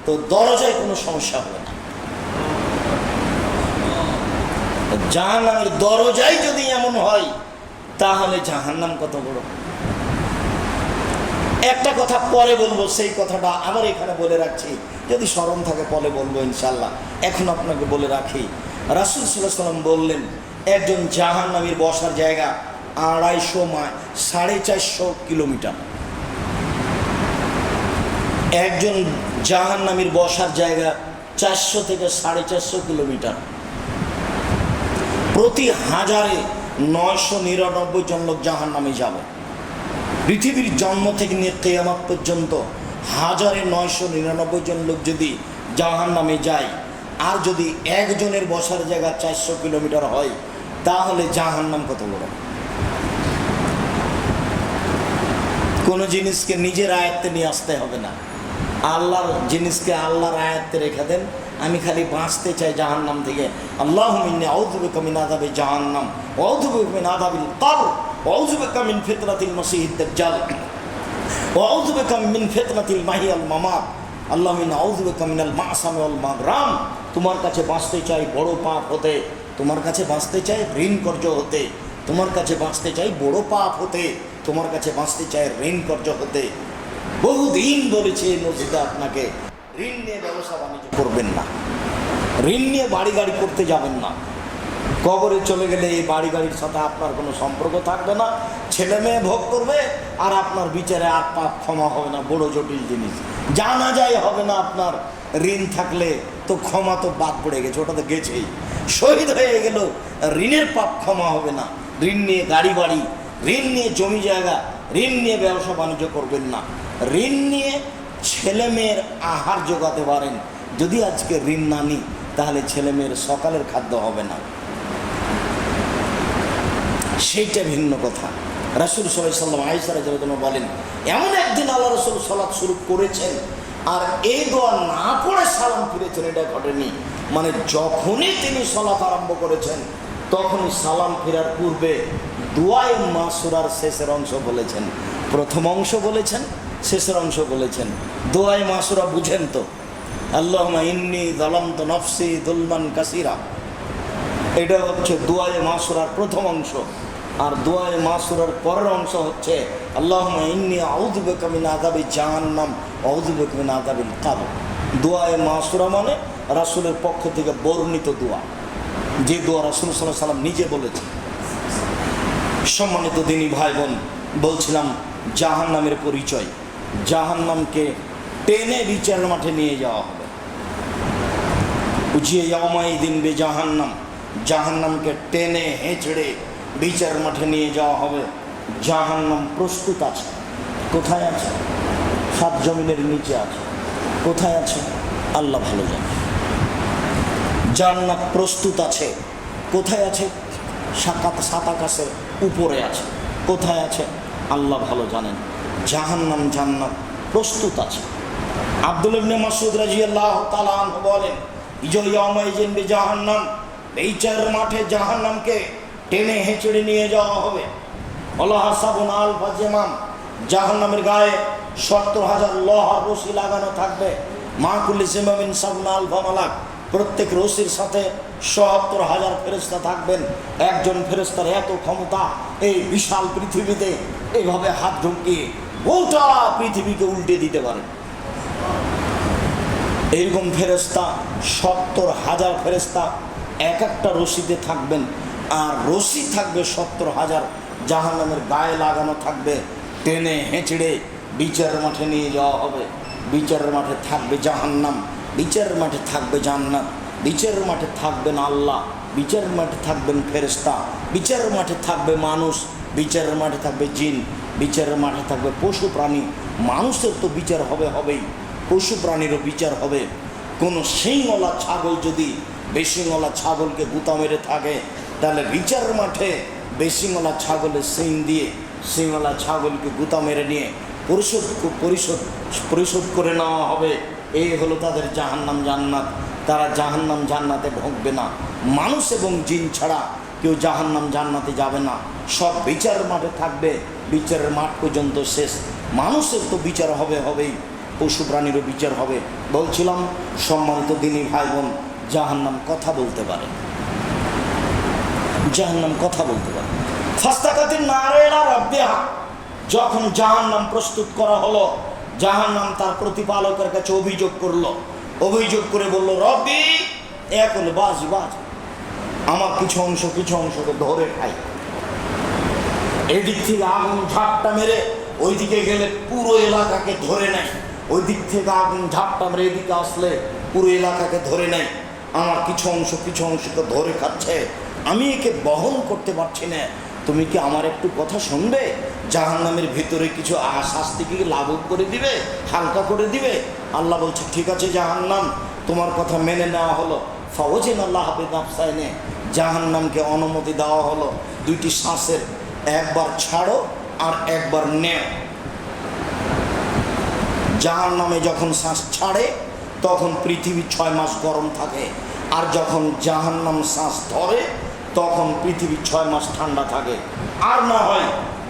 তো দরজায় কোনো সমস্যা হবে না। জাহান্নামের দরজাই যদি এমন হয়, তাহলে জাহান্নাম কত বড়। একটা কথা পরে বলবো, সেই কথাটা আবার এখানে বলে রাখছি, যদি স্মরণ থাকে পরে বলবো ইনশাল্লাহ। এখন আপনাকে বলে রাখি, রাসূল সাল্লাল্লাহু আলাইহি ওয়াসাল্লাম বললেন একজন জাহান্নামীর বসার জায়গা 250 মাইল, 450 কিলোমিটার। একজন জাহান্নামীর বসার জায়গা 400 থেকে 450 কিলোমিটার। প্রতি 1000-এ 999 জন লোক জাহান্নামে যাবে। পৃথিবীর জন্ম থেকে নিয়ে কিয়ামত পর্যন্ত 1000-এ 999 জন লোক যদি জাহান্নামে যায়, আর যদি একজনের বসার জায়গা 400 কিলোমিটার হয়, তাহলে জাহান্নাম কত বড়। কোনো জিনিসকে নিজের আয়ত্তে নিয়ে আসতে হবে না, আল্লাহর জিনিসকে আল্লাহর আয়ত্তে রেখে দেন। আমি খালি বাঁচতে চাই জাহান্নাম থেকে। আল্লাহুম্মা ইন্নী আউযু বিকা মিন আযাবি জাহান্নাম ওয়া আউযু বিকা মিন আযাবিল কবর ওয়া আউযু বিকা মিন ফিতনাতিল মাসীহিদ দাজ্জাল ওয়া আউযু বিকা মিন ফিতনাতিল মাহিয়াল মামাত। আল্লাহুম্মা ইন্নী আউযু বিকা মিনাল মা'সামি ওয়াল মাগরাম। তোমার কাছে বাঁচতে চাই বড় পাপ হতে, তোমার কাছে বাঁচতে চাই ঋণ কর্জ হতে, তোমার কাছে বাঁচতে চাই বড় পাপ হতে, তোমার কাছে বাঁচতে চাই ঋণ কর্জ হতে। বহুদিন বলেছি এই মসজিদে আপনাকে, ঋণ নিয়ে ব্যবসা বাণিজ্য করবেন না, ঋণ নিয়ে বাড়ি গাড়ি করতে যাবেন না। কবরে চলে গেলে এই বাড়ি গাড়ির সাথে আপনার কোনো সম্পর্ক থাকবে না, ছেলে মেয়ে ভোগ করবে, আর আপনার বিচারে আর পাপ ক্ষমা হবে না। বড় জটিল জিনিস, জানা যায় হবে না। আপনার ঋণ থাকলে তো ক্ষমা তো বাদ পড়ে গেছে, ওটা তো গেছেই, শহীদ হয়ে গেল, ঋণের পাপ ক্ষমা হবে না। ঋণ নিয়ে গাড়ি বাড়ি, ঋণ নিয়ে জমি জায়গা, ঋণ নিয়ে ব্যবসা বাণিজ্য করবেন না। ঋণ নিয়ে ছেলে মেয়ের আহার জোগাতে পারেন। যদি আজকে ঋণ না নিই, তাহলে ছেলে মেয়ের সকালের খাদ্য হবে না, সেইটা ভিন্ন কথা। রাসূল সাল্লাল্লাহু আলাইহি ওয়াসাল্লাম আয়েশা রাদিয়াল্লাহু আনহা বলেন, এমন একদিন আল্লাহ রাসূল সালাত শুরু করেছেন আর এই দোয়া না পড়ে সালাম ফিরেছেন, এটা ঘটেনি। মানে যখনই তিনি সালাত আরম্ভ করেছেন, তখনই সালাম ফেরার পূর্বে দুআয়ে মাসুরার শেষের অংশ বলেছেন, প্রথম অংশ বলেছেন, শেষের অংশ বলেছেন। দোয়ায়ে মাসুরা বুঝেন তো, আল্লাহুম্মা ইন্নী যালামতু নাফসি যুলমান কাসীরা, এটা হচ্ছে দোয়ায়ে মাসুরার প্রথম অংশ। আর দোয়ায়ে মাসুরার পরের অংশ হচ্ছে আল্লাহুম্মা ইন্নী আউযু বিকা মিন আযাবি জাহান্নাম ওয়া আউযু বিকা মিন আযাবিল কবর। দোয়ায়ে মাসুরা মানে রাসূলের পক্ষ থেকে বর্ণিত দোয়া, যে দোয়া রাসূল সাল্লাল্লাহু আলাইহি ওয়াসাল্লাম নিজে বলেছেন। সম্মানিত দিনী ভাই বোন, বলছিলাম জাহান্নামের পরিচয়। জাহান্নামকে টেনে বিচার মাঠে নিয়ে যাওয়া হবে। উজিয়ে ইয়াউমাইদিন বিজাহান্নাম, জাহান্নামকে টেনে হেঁচড়ে বিচার মাঠে নিয়ে যাওয়া হবে। জাহান্নাম প্রস্তুত আছে। কোথায় আছে? সাত জমিনের নিচে আছে। কোথায় আছে? আল্লাহ ভালো জানে। জান্নাত প্রস্তুত আছে। কোথায় আছে? সাত আকাশের উপরে আছে। কোথায় আছে? আল্লাহ ভালো জানেন। জাহান্নাম জান্নাত প্রস্তুত আছে। আব্দুল ইবনে মাসউদ রাদিয়াল্লাহু তাআলা আনহু বলেন, ইয়াউমাইদিন বিজাহান্নাম, বিচার মাঠে জাহান্নামকে টেনে হেঁচড়ে নিয়ে যাওয়া হবে। আল্লাহ সাবুন আলফা জিমাম, জাহান্নামের গায়ে ৭০,০০০ লোহার রশি লাগানো থাকবে। মা কুল্লি জিমামিন সাবুন আলফা মালাক, প্রত্যেক রশির সাথে ৭০,০০০ ফেরেশতা থাকবেন। একজন ফেরেশতার এত ক্ষমতা, এই বিশাল পৃথিবীতে এইভাবে হাত ঢুকিয়ে গোটা পৃথিবীকে উল্টে দিতে পারে। এইরকম ফেরেশতা ৭০,০০০ ফেরেশতা এক একটা রশিতে থাকবেন। আর রশি থাকবে ৭০,০০০, জাহান্নামের গায়ে লাগানো থাকবে। টেনে হেঁচড়ে বিচারের মাঠে নিয়ে যাওয়া হবে। বিচারের মাঠে থাকবে জাহান্নাম, বিচারের মাঠে থাকবে জান্নাত, বিচারের মাঠে থাকবেন আল্লাহ, বিচারের মাঠে থাকবেন ফেরেশতা, বিচারের মাঠে থাকবে মানুষ, বিচারের মাঠে থাকবে জিন, বিচারের মাঠে থাকবে পশু প্রাণী। মানুষের তো বিচার হবেই, পশু প্রাণীরও বিচার হবে। কোনো শিংওয়ালা ছাগল যদি বেশিংওয়ালা ছাগলকে গুঁতা মেরে থাকে, তাহলে বিচারের মাঠে বেশিংওয়ালা ছাগলের শিং দিয়ে শিংওয়ালা ছাগলকে গুঁতা মেরে নিয়ে পরিশোধ করে নেওয়া হবে। এই হলো তাদের জাহান্নাম জান্নাত। তারা জাহান্নাম জান্নাতে ঢুকবে না। মানুষ এবং জিন ছাড়া কেউ জাহান্নাম জান্নাতে যাবে না। সব বিচারের মাঠে থাকবে। বিচারের মাঠ পর্যন্ত শেষ। মানুষের তো বিচার হবেই, পশু প্রাণীরও বিচার হবে। বলছিলাম সম্মানিত দিনী ভাই বোন, জাহান্নাম কথা বলতে পারে। জাহান্নাম কথা বলতে পারে। ফাস্তাকাতিন নারেলা রাব্বিহা, যখন জাহান্নাম প্রস্তুত করা হলো, জাহান্নাম তার প্রতিপালকের কাছে অভিযোগ করে বলল, রব্বি এখন বাজ আমার কিছু অংশকে ধরে খাই। এদিক থেকে আগুন ঝাপটা মেরে ওইদিকে গেলে পুরো এলাকাকে ধরে নেয়, ওই দিক থেকে আগুন ঝাপটা মেরে এদিকে আসলে পুরো এলাকাকে ধরে নেয়। আমার কিছু অংশকে ধরে খাচ্ছে। আমি একে বহন করতে পারছি না। তুমি কি আমার একটু কথা শুনবে? জাহান্নামের ভিতরে কিছু শাস্তিকে লাঘব করে দিবে, হালকা করে দিবে। আল্লাহ বলছে, ঠিক আছে জাহান্নাম, তোমার কথা মেনে নেওয়া হলো। ফাওজিন আল্লাহ হাবিনাফসাইনে, জাহান্নামকে অনুমতি দেওয়া হলো দুইটি শ্বাসের, একবার ছাড়ো আর একবার নেও। জাহান্নামে যখন শ্বাস ছাড়ে তখন পৃথিবী ৬ মাস গরম থাকে, আর যখন জাহান্নাম শ্বাস ধরে তখন পৃথিবী ৬ মাস ঠান্ডা থাকে। আর না হয়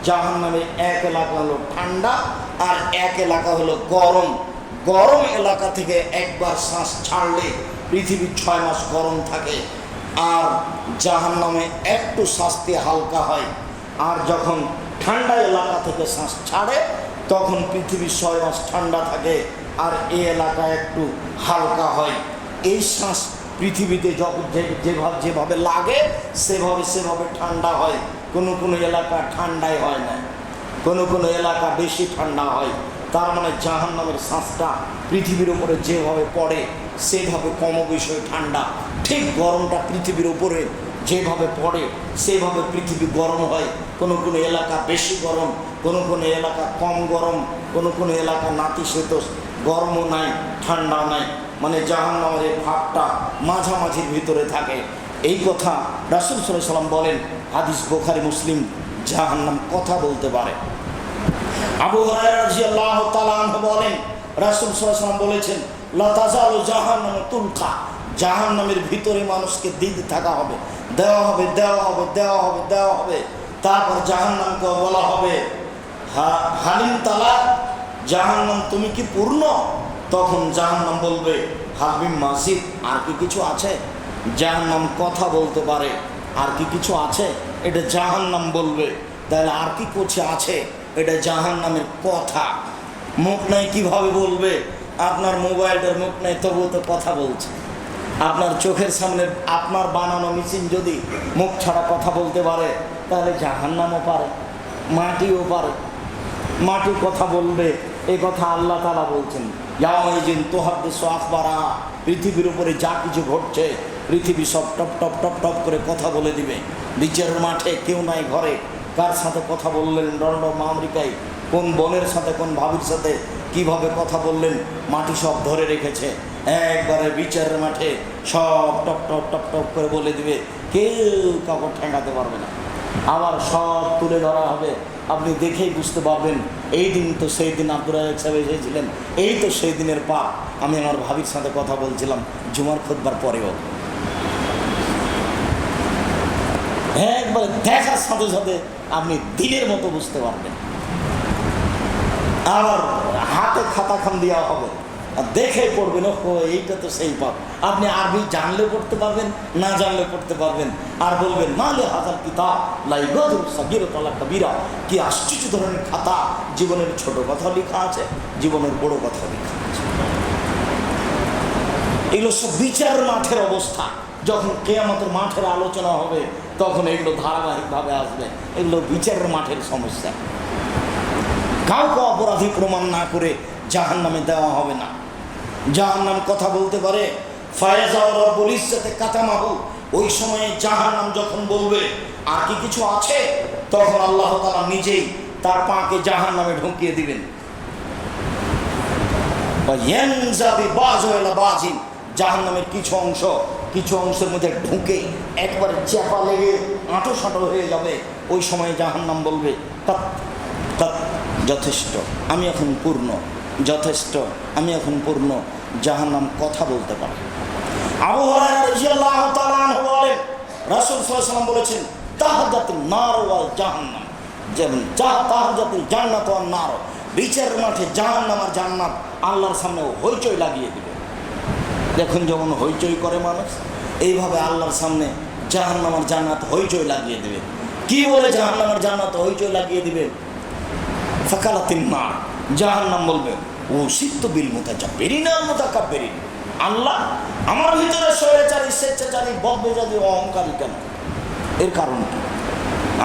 জাহান্নামে এক এলাকা হলো ঠান্ডা আর এক এলাকা হলো গরম। গরম এলাকা থেকে একবার শ্বাস ছাড়লে পৃথিবী ৬ মাস গরম থাকে, আর জাহান্নামে একটু শাস্তি হালকা হয়। আর যখন ঠান্ডা এলাকা থেকে শ্বাস ছাড়ে তখন পৃথিবী ৬ মাস ঠান্ডা থাকে, আর এই এলাকা একটু হালকা হয়। এই শ্বাস পৃথিবীতে যেভাবে লাগে সেভাবে ঠান্ডা হয়। কোনো এলাকা ঠান্ডাই হয় না, কোনো এলাকা বেশি ঠান্ডা হয়। তার মানে জাহান্নামের শ্বাসটা পৃথিবীর উপরে যেভাবে পড়ে সেভাবে কমবেশি ঠান্ডা। ঠিক গরমটা পৃথিবীর উপরে যেভাবে পড়ে সেভাবে পৃথিবী গরম হয়। কোনো এলাকা বেশি গরম, কোনো এলাকা কম গরম, কোনো এলাকা নাতিশীতোষ্ণ, গরমও নাই ঠান্ডাও নাই। মানে জাহান্নামের এই ভাবটা মাঝামাঝির ভিতরে থাকে। এই কথা রাসূল সাল্লাল্লাহু আলাইহি ওয়াসাল্লাম বলেন, হাদিস বুখারী মুসলিম। জাহান্নাম কথা বলতে পারে। আবু হুরায়রা রাদিয়াল্লাহু তাআলা আনহু বলেন, রাসূল সাল্লাল্লাহু আলাইহি ওয়াসাল্লাম বলেছেন, লা তাজালু জাহান্নাম তুলকা, জাহান্নামের ভিতরে মানুষকে দিতে থাকা হবে, দেওয়া হবে। তারপর জাহান্নামকে বলা হবে, হালিম তালা, জাহান্নাম তুমি কি পূর্ণ? তখন জাহান্নাম বলবে হাবিম মাসিদ, আর কি কিছু আছে? জাহান্নাম কথা বলতে পারে, আর কি কিছু আছে? এটা জাহান্নাম বলবে। তাহলে আর কি কিছু আছে? এটা জাহান্নামের কথা। মুখ নাই কিভাবে বলবে? আপনার মোবাইলটার মুখ নাই, তবুও তো কথা বলছে। আপনার চোখের সামনে আপনার বানানো মেশিন যদি মুখ ছাড়া কথা বলতে পারে, তাহলে জাহান্নামও পারে, মাটিও পারে। মাটি কথা বলবে, এই কথা আল্লাহ তাআলা বলছেন, পৃথিবীর উপরে যা কিছু ঘটছে পৃথিবী সব টপ টপ টপ টপ করে কথা বলে দিবে। বিচারের মাঠে কেউ নাই ঘরে, কার সাথে কথা বললেন লন্ডন আমেরিকায়, কোন বোনের সাথে কোন ভাবির সাথে কিভাবে কথা বললেন, মাটি সব ধরে রেখেছে। একবারে বিচারের মাঠে সব টপ টপ টপ টপ করে বলে দিবে, কেউ কাপড় ঠেকাতে পারবে না। আবার সব তুলে ধরা হবে, আপনি দেখেই বুঝতে পারবেন এই দিন তো সেই দিন আব্দুর রাজ্জাক সাহেব এসেছিলেন, এই তো সেই দিনের পাপ। আমি আমার ভাবির সাথে কথা বলছিলাম জুমার খুতবার পরেও। একবার দেখার সাথে সাথে আপনি দিনের মতো বুঝতে পারবেন। আবার হাতে খাতাখান দেওয়া হবে, দেখে পড়বেন, ও এইটা তো সেই পাপ। আপনি আরবি জানলে পড়তে পারবেন, না জানলে পড়তে পারবেন। আর বলবেন মালে হাজার কিতাব লাই গজর সাগির তালা কবিরা, কি আশ্চর্য ধরনের খাতা, জীবনের ছোট কথা লেখা আছে, জীবনের বড় কথা লেখা আছে। এগুলো সব বিচার মাঠের অবস্থা। যখন কিয়ামতের মাঠের আলোচনা হবে তখন এগুলো ধারাবাহিকভাবে আসবে। এগুলো বিচারের মাঠের সমস্যা। কাউকে অপরাধী প্রমাণ না করে জাহান্নামে দেওয়া হবে না। জাহান্নাম কথা বলতে পারে, ওই সময়ে জাহান্নাম যখন বলবে আর কি কিছু আছে, তখন আল্লাহ তাআলা নিজেই তার পাকে জাহান্নামে ঢুকিয়ে দিবেন। জাহান্নামের কিছু অংশের মধ্যে ঢুকে একবারে চাপা লেগে আঁটো সাঁটো হয়ে যাবে। ওই সময় জাহান্নাম বলবে যথেষ্ট, আমি এখন পূর্ণ, যথেষ্ট, আমি এখন পূর্ণ। জাহান্নাম কথা বলতে পারে। আবু হুরায়রা রাদিয়াল্লাহু তাআলা আনহু বলেন, রাসূল সাল্লাল্লাহু আলাইহি ওয়াসাল্লাম বলেছেন, তাহাজ্জাতুন নার ওয়াল জাহান্নাম, যেমন তাহাজ্জাতুল জান্নাত ওয়ান নার, বিচারের মাঠে জাহান্নাম আর জান্নাত আল্লাহর সামনে হইচই লাগিয়ে দিবে। দেখুন যেমন হইচই করে মানুষ, এইভাবে আল্লাহর সামনে জাহান্নাম আর জান্নাত হইচই লাগিয়ে দেবে। কি বলে জাহান্নাম আর জান্নাত হইচই লাগিয়ে দিবে? ফাকালাতিন নার, জাহান্নাম বলবে, ও সিত্ত বিল মুতাজাব্বিরিন আল মুতাকাব্বিরিন, আল্লাহ আমার ভিতরে স্বৈরাচারী, স্বেচ্ছাচারী, বদমেজাজি, অহংকারী কেন? এর কারণ কি?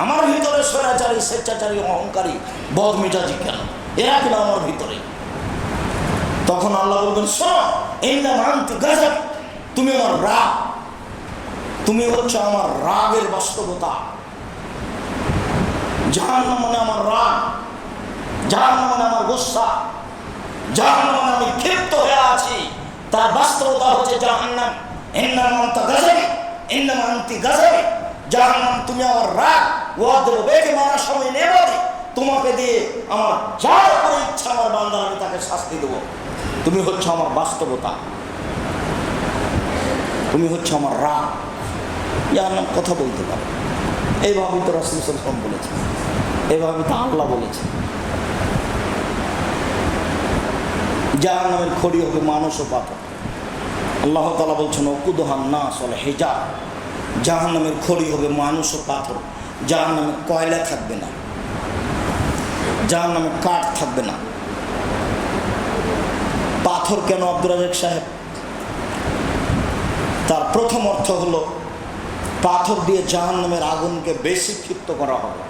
আমার ভিতরে স্বৈরাচারী, স্বেচ্ছাচারী, অহংকারী, বদমেজাজি কেন? এরা কেন আমার ভিতরে? তখন আল্লাহ বলবেন, শোনো, ইন্নামা আনতি গাযাব, তুমি আমার রাগ, তুমি হচ্ছে আমার রাগের বাস্তবতা। জাহান্নাম মানে আমার রাগ, জাহান্নাম মানে আমার গোসা, জাহান্নাম মানে আমি ক্ষিপ্ত হয়ে আছি, তার বাস্তবতা হচ্ছে জাহান্নাম। ইন্নামা আনতা গাযাব, ইন্নামা আনতি গাযাব, জাহান্নাম তুমি আমার রাগ, ওয়াদরু বেকে মারার সময় নেবে, তোমাকে দিয়ে আমার যার উপরে ইচ্ছা আমার বান্দা আমি তাকে শাস্তি দেবো। তুমি হচ্ছে আমার বাস্তবতা, তুমি হচ্ছে আমার রাগ। জাহান্নাম কথা বলতে পারে। এইভাবেই তো রাসূল সাল্লাল্লাহু আলাইহি ওয়াসাল্লাম বলেছেন, এইভাবে তো আল্লাহ বলেছেন। জাহান্নামের খড়ি হবে মানুষ ও পাথর। আল্লাহ তাআলা বলছেন, ওকুদুহান নাস ওয়াল হিজার, জাহান্নামের খড়ি হবে মানুষ ও পাথর। জাহান্নামে কয়লা থাকবে না, জাহান্নামে কাঠ থাকবে না। পাথর কেন আব্দুর রাজ্জাক সাহেব? তার প্রথম অর্থ হলো পাথর দিয়ে জাহান্নামের আগুনকে বেশি ক্ষিপ্ত করা হবে।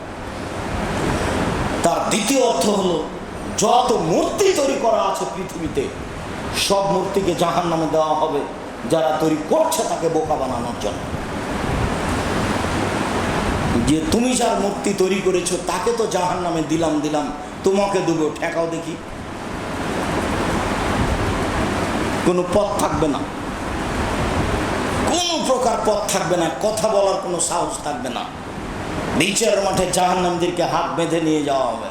তার দ্বিতীয় অর্থ হলো যত মূর্তি তৈরি করা আছে পৃথিবীতে সব মূর্তিকে জাহান্নামে দেওয়া হবে, যারা তৈরি করছে তাকে বোকা বানানোর জন্য। যে তুমি যার মূর্তি তৈরি করেছো তাকে তো জাহান্নামে দিলাম, তোমাকে দেবো, ঠেকাও দেখি। কোনো পথ থাকবে না, কোনো প্রকার পথ থাকবে না, কথা বলার কোনো সাহস থাকবে না। বিচারের মাঠে জাহান্নামীদেরকে হাত বেঁধে নিয়ে যাওয়া হবে।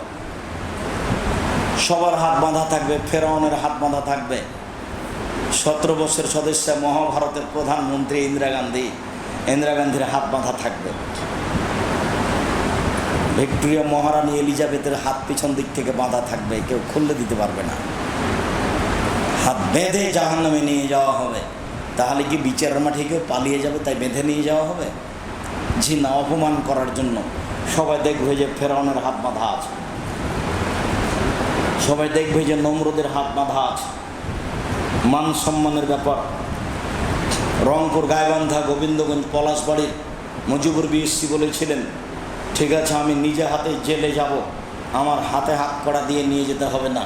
সবার হাত বাঁধা থাকবে, ফেরাউনের হাত বাঁধা থাকবে। 17 বছর সদস্য মহাভারতের প্রধানমন্ত্রী ইন্দিরা গান্ধীর হাত বাঁধা থাকবে। ভিক্টোরিয়া মহারানী এলিজাবেথের হাত পিছন দিক থেকে বাঁধা থাকবে, কেউ খুললে দিতে পারবে না। হাত বেঁধে জাহান্নামে নিয়ে যাওয়া হবে। তাহলে কি বিচারের মাঠে কেউ পালিয়ে যাবে তাই বেঁধে নিয়ে যাওয়া হবে? জি না, অপমান করার জন্য। সবাই দেখবে যে ফেরাউনের হাত বাঁধা আছে, সবাই দেখবে যে নমরুদের হাত বাঁধা আছে। মান সম্মানের ব্যাপার। রংপুর গাইবান্ধা গোবিন্দগঞ্জ পলাশবাড়ির মুজিবুর বিএসসি বলেছিলেন, ঠিক আছে আমি নিজে হাতে জেলে যাব, আমার হাতে হাত কড়া দিয়ে নিয়ে যেতে হবে না,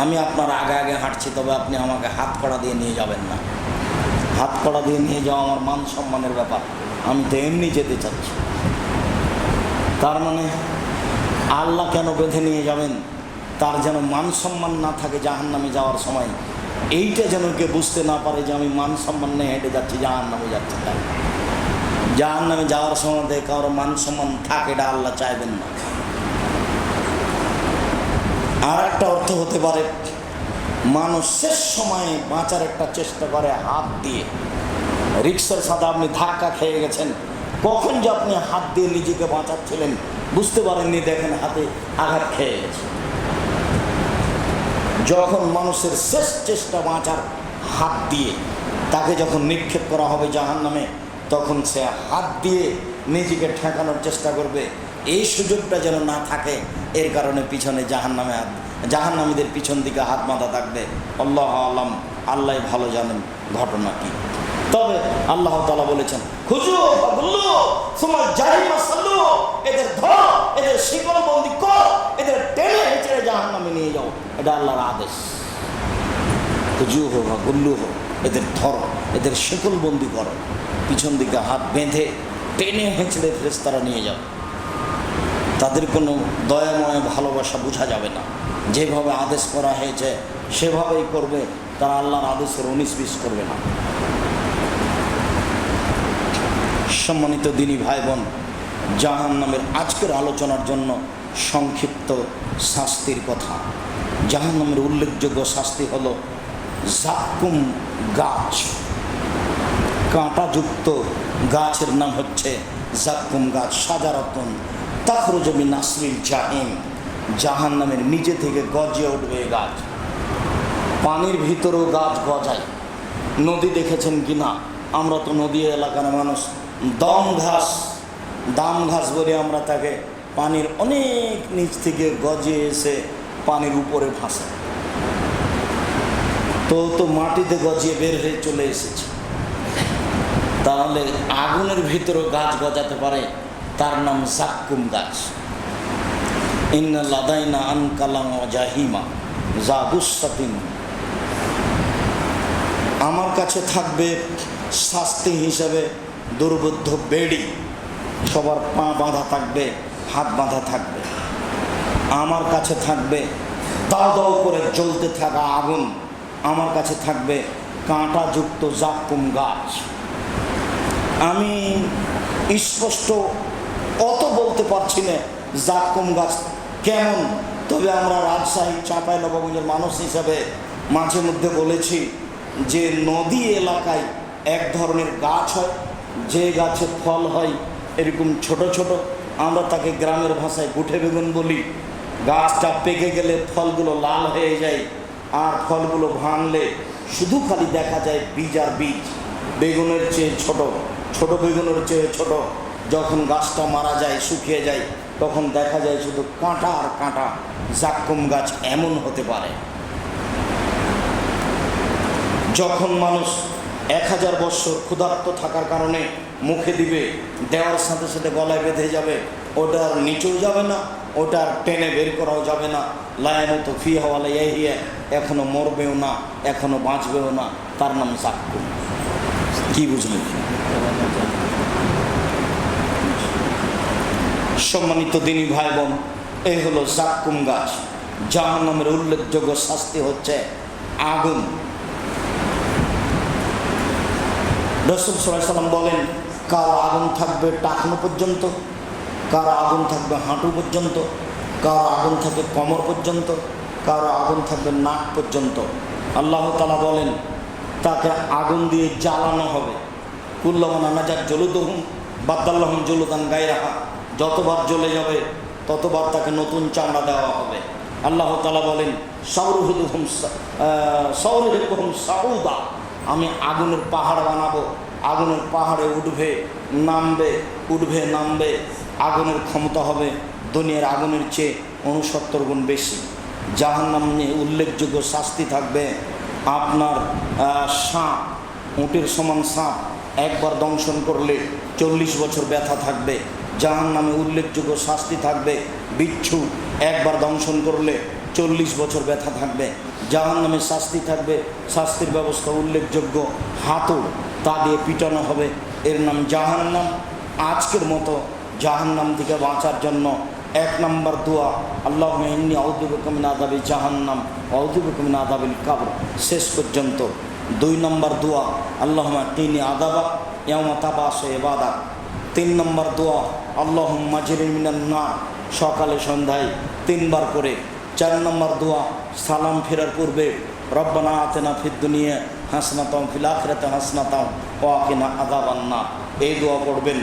আমি আপনার আগে আগে হাঁটছি, তবে আপনি আমাকে হাত কড়া দিয়ে নিয়ে যাবেন না। হাত কড়া দিয়ে নিয়ে যাওয়া আমার মান সম্মানের ব্যাপার, আমি তো এমনি যেতে চাচ্ছি। তার মানে আল্লাহ কেন বেঁধে নিয়ে যাবেন? তার যেন মান সম্মান না থাকে জাহান্নামে যাওয়ার সময়, এইটা যেন কেউ বুঝতে না পারে যে আমি মান সম্মান নিয়ে হেঁটে যাচ্ছি, জাহান্নামে যাচ্ছি। তাই জাহান্নামে যাওয়ার সময় কারো মান সম্মান থাকে, এটা আল্লাহ চাইবেন না। আর একটা অর্থ হতে পারে, মানুষ শেষ সময়ে বাঁচার একটা চেষ্টা করে হাত দিয়ে। রিক্সার সাথে আপনি ধাক্কা খেয়ে গেছেন, কখন যে আপনি হাত দিয়ে নিজেকে বাঁচাচ্ছিলেন বুঝতে পারেননি, দেখেন হাতে আঘাত খেয়ে গেছে। যখন মানুষের শেষ চেষ্টা বাঁচার হাত দিয়ে, তাকে যখন নিক্ষেপ করা হবে জাহান্নামে, তখন সে হাত দিয়ে নিজেকে ঠেকানোর চেষ্টা করবে। এই সুযোগটা যেন না থাকে, এর কারণে পিছনে জাহান্নামীদের পিছন দিকে হাত বাঁধা থাকবে। আল্লাহ আলাম, আল্লাহ ভালো জানেন ঘটনা কি। তবে আল্লাহ তাআলা বলেছেন, এদের ধর, এদের শিকল বন্দি কর, এদের টেনে হেঁচড়ে জাহান্নামে নিয়ে যাও, এটা আল্লাহর আদেশ। খুজুহু বা গুল্লুহু, এদের ধরো, এদের শিকল বন্দি করো, পিছন দিকে হাত বেঁধে টেনে হেঁচড়ে ফেরেশতারা নিয়ে যাও। তাদের কোনো দয়াময় ভালোবাসা বোঝা যাবে না। যেভাবে আদেশ করা হয়েছে সেভাবেই করবে, তারা আল্লাহর আদেশের 19-20 করবে না। সম্মানিত দিনী ভাই বোন, জাহান্নামের আজকের আলোচনার জন্য সংক্ষিপ্ত শাস্তির কথা। জাহান্নামের উল্লেখযোগ্য শাস্তি হলো জাক্কুম গাছ। কাঁটাযুক্ত গাছের নাম হচ্ছে জাক্কুম গাছ। সাজারাতুন তাখরুজু মিন নাসরিল জাহিম, জাহান্নামের নিচে থেকে গজিয়ে উঠবে গাছ। পানির ভিতরেও গাছ গজায়। নদী দেখেছেন কি না? আমরা তো নদী এলাকার মানুষ। দাম ঘাস বলে আমরা তাকে, পানির অনেক নিচ থেকে গজিয়ে এসে পানির উপরে ভাসে। তো মাটিতে গজিয়ে বের হয়ে চলে এসেছে। তাহলে আগুনের ভিতরেও গাছ গজাতে পারে, তার নাম জাক্কুম গাছ। ইন্না লাদাইনা আনকালাম ওয়া জাহিমা জাগুসাতিন, আমার কাছে থাকবে শাস্তি হিসাবে দুর্বোধ্য বেড়ি। সবার পা বাঁধা থাকবে, হাত বাঁধা থাকবে। আমার কাছে থাকবে দাও দাও করে জ্বলতে থাকা আগুন। আমার কাছে থাকবে কাঁটাযুক্ত জাক্কুম গাছ। আমি স্পষ্ট অত বলতে পারছি না জাক্কুম গাছ কেমন, তবে আমরা রাজশাহী চাঁপাইনবাবগঞ্জের মানুষ হিসাবে মাঝে মধ্যে বলেছি যে নদী এলাকায় এক ধরনের গাছ হয়, যে গাছে ফল হয় এরকম ছোট ছোট, আমরা তাকে গ্রামের ভাষায় গুঠে বেগুন বলি। গাছটা পেকে গেলে ফলগুলো লাল হয়ে যায়, আর ফলগুলো ভাঙলে শুধু খালি দেখা যায় বীজ আর বীজ। বেগুনের চেয়ে ছোট, ছোট বেগুনের চেয়ে ছোট। যখন গাছটা মারা যায়, শুকিয়ে যায়, তখন দেখা যায় শুধু কাঁটা আর কাঁটা। জাক্কুম গাছ এমন হতে পারে। যখন মানুষ 1000 বৎসর ক্ষুধার্ত থাকার কারণে মুখে দিবে, দেওয়ার সাথে সাথে গলায় বেঁধে যাবে, ওটা আর নিচেও যাবে না, ওটা আর টেনে বের করাও যাবে না। লায়ামুতু ফিহা ওয়া লা ইয়াহইয়া, এখনো মরবেও না, এখনো বাঁচবেও না, তার নাম জাক্কুম। কি বুঝলেন? সম্মানিত দিনী ভাই বোন, এই হলো জাক্কুম গাছ। জাহান্নামের উল্লেখযোগ্য শাস্তি হচ্ছে আগুন। রাসূল সাল্লাল্লাহু আলাইহি ওয়াসাল্লাম বলেন, কারো আগুন থাকবে টাকনো পর্যন্ত, কারো আগুন থাকবে হাঁটু পর্যন্ত, কারো আগুন থাকবে কোমর পর্যন্ত, কারো আগুন থাকবে নাক পর্যন্ত। আল্লাহ তাআলা বলেন, তাকে আগুন দিয়ে জ্বালানো হবে। কুল্লামা নাজাত জুলুদুহুম বাদাল্লাহুম জুলুদান গায়রাহা, যতবার জ্বলে যাবে ততবার তাকে নতুন চামড়া দেওয়া হবে। আল্লাহ তাআলা বলেন সাউরুহুম সাউদা, আমি আগুনের পাহাড় বানাবো, আগুনের পাহাড়ে উঠবে নামবে, আগুনের ক্ষমতা হবে দুনিয়ার আগুনের চেয়ে 69 গুণ বেশি। জাহান্নাম নিয়ে উল্লেখযোগ্য শাস্তি থাকবে। আপনার সাপ, উটের সমান সাপ একবার দংশন করলে 40 বছর ব্যথা থাকবে। জাহান্নামে উল্লেখযোগ্য শাস্তি থাকবে। বিচ্ছু একবার দংশন করলে 40 বছর ব্যথা থাকবে। জাহান্নামে শাস্তি থাকবে, শাস্তির ব্যবস্থা উল্লেখযোগ্য, হাতুড় তা দিয়ে পিটানো হবে, এর নাম জাহান্নাম। আজকের মতো জাহান্নাম থেকে বাঁচার জন্য 1 নম্বর দোয়া আল্লাহুম্মা ইন্নী আউযু বিকা মিন আযাবি জাহান্নাম ওয়া আউযু বিকা মিন আযাবিল কবর শেষ পর্যন্ত। 2 নম্বর দোয়া আল্লাহুম্মা কিনি আযাবাক ইয়াওমা তাবাসু ইবাদাক। 3 নম্বর দোয়া আল্লাহুম্মা আজরিনি মিনান নার, সকালে সন্ধ্যায় 3 বার করে। 4 নম্বর দোয়া সালাম ফেরার পূর্বে রব্বানা আতিনা ফিদ দুনিয়া হাসনাতাও ফিল আখিরাতি হাসনাতাও ওয়া কিনা আযাবান নার, এই দোয়া পড়বেন।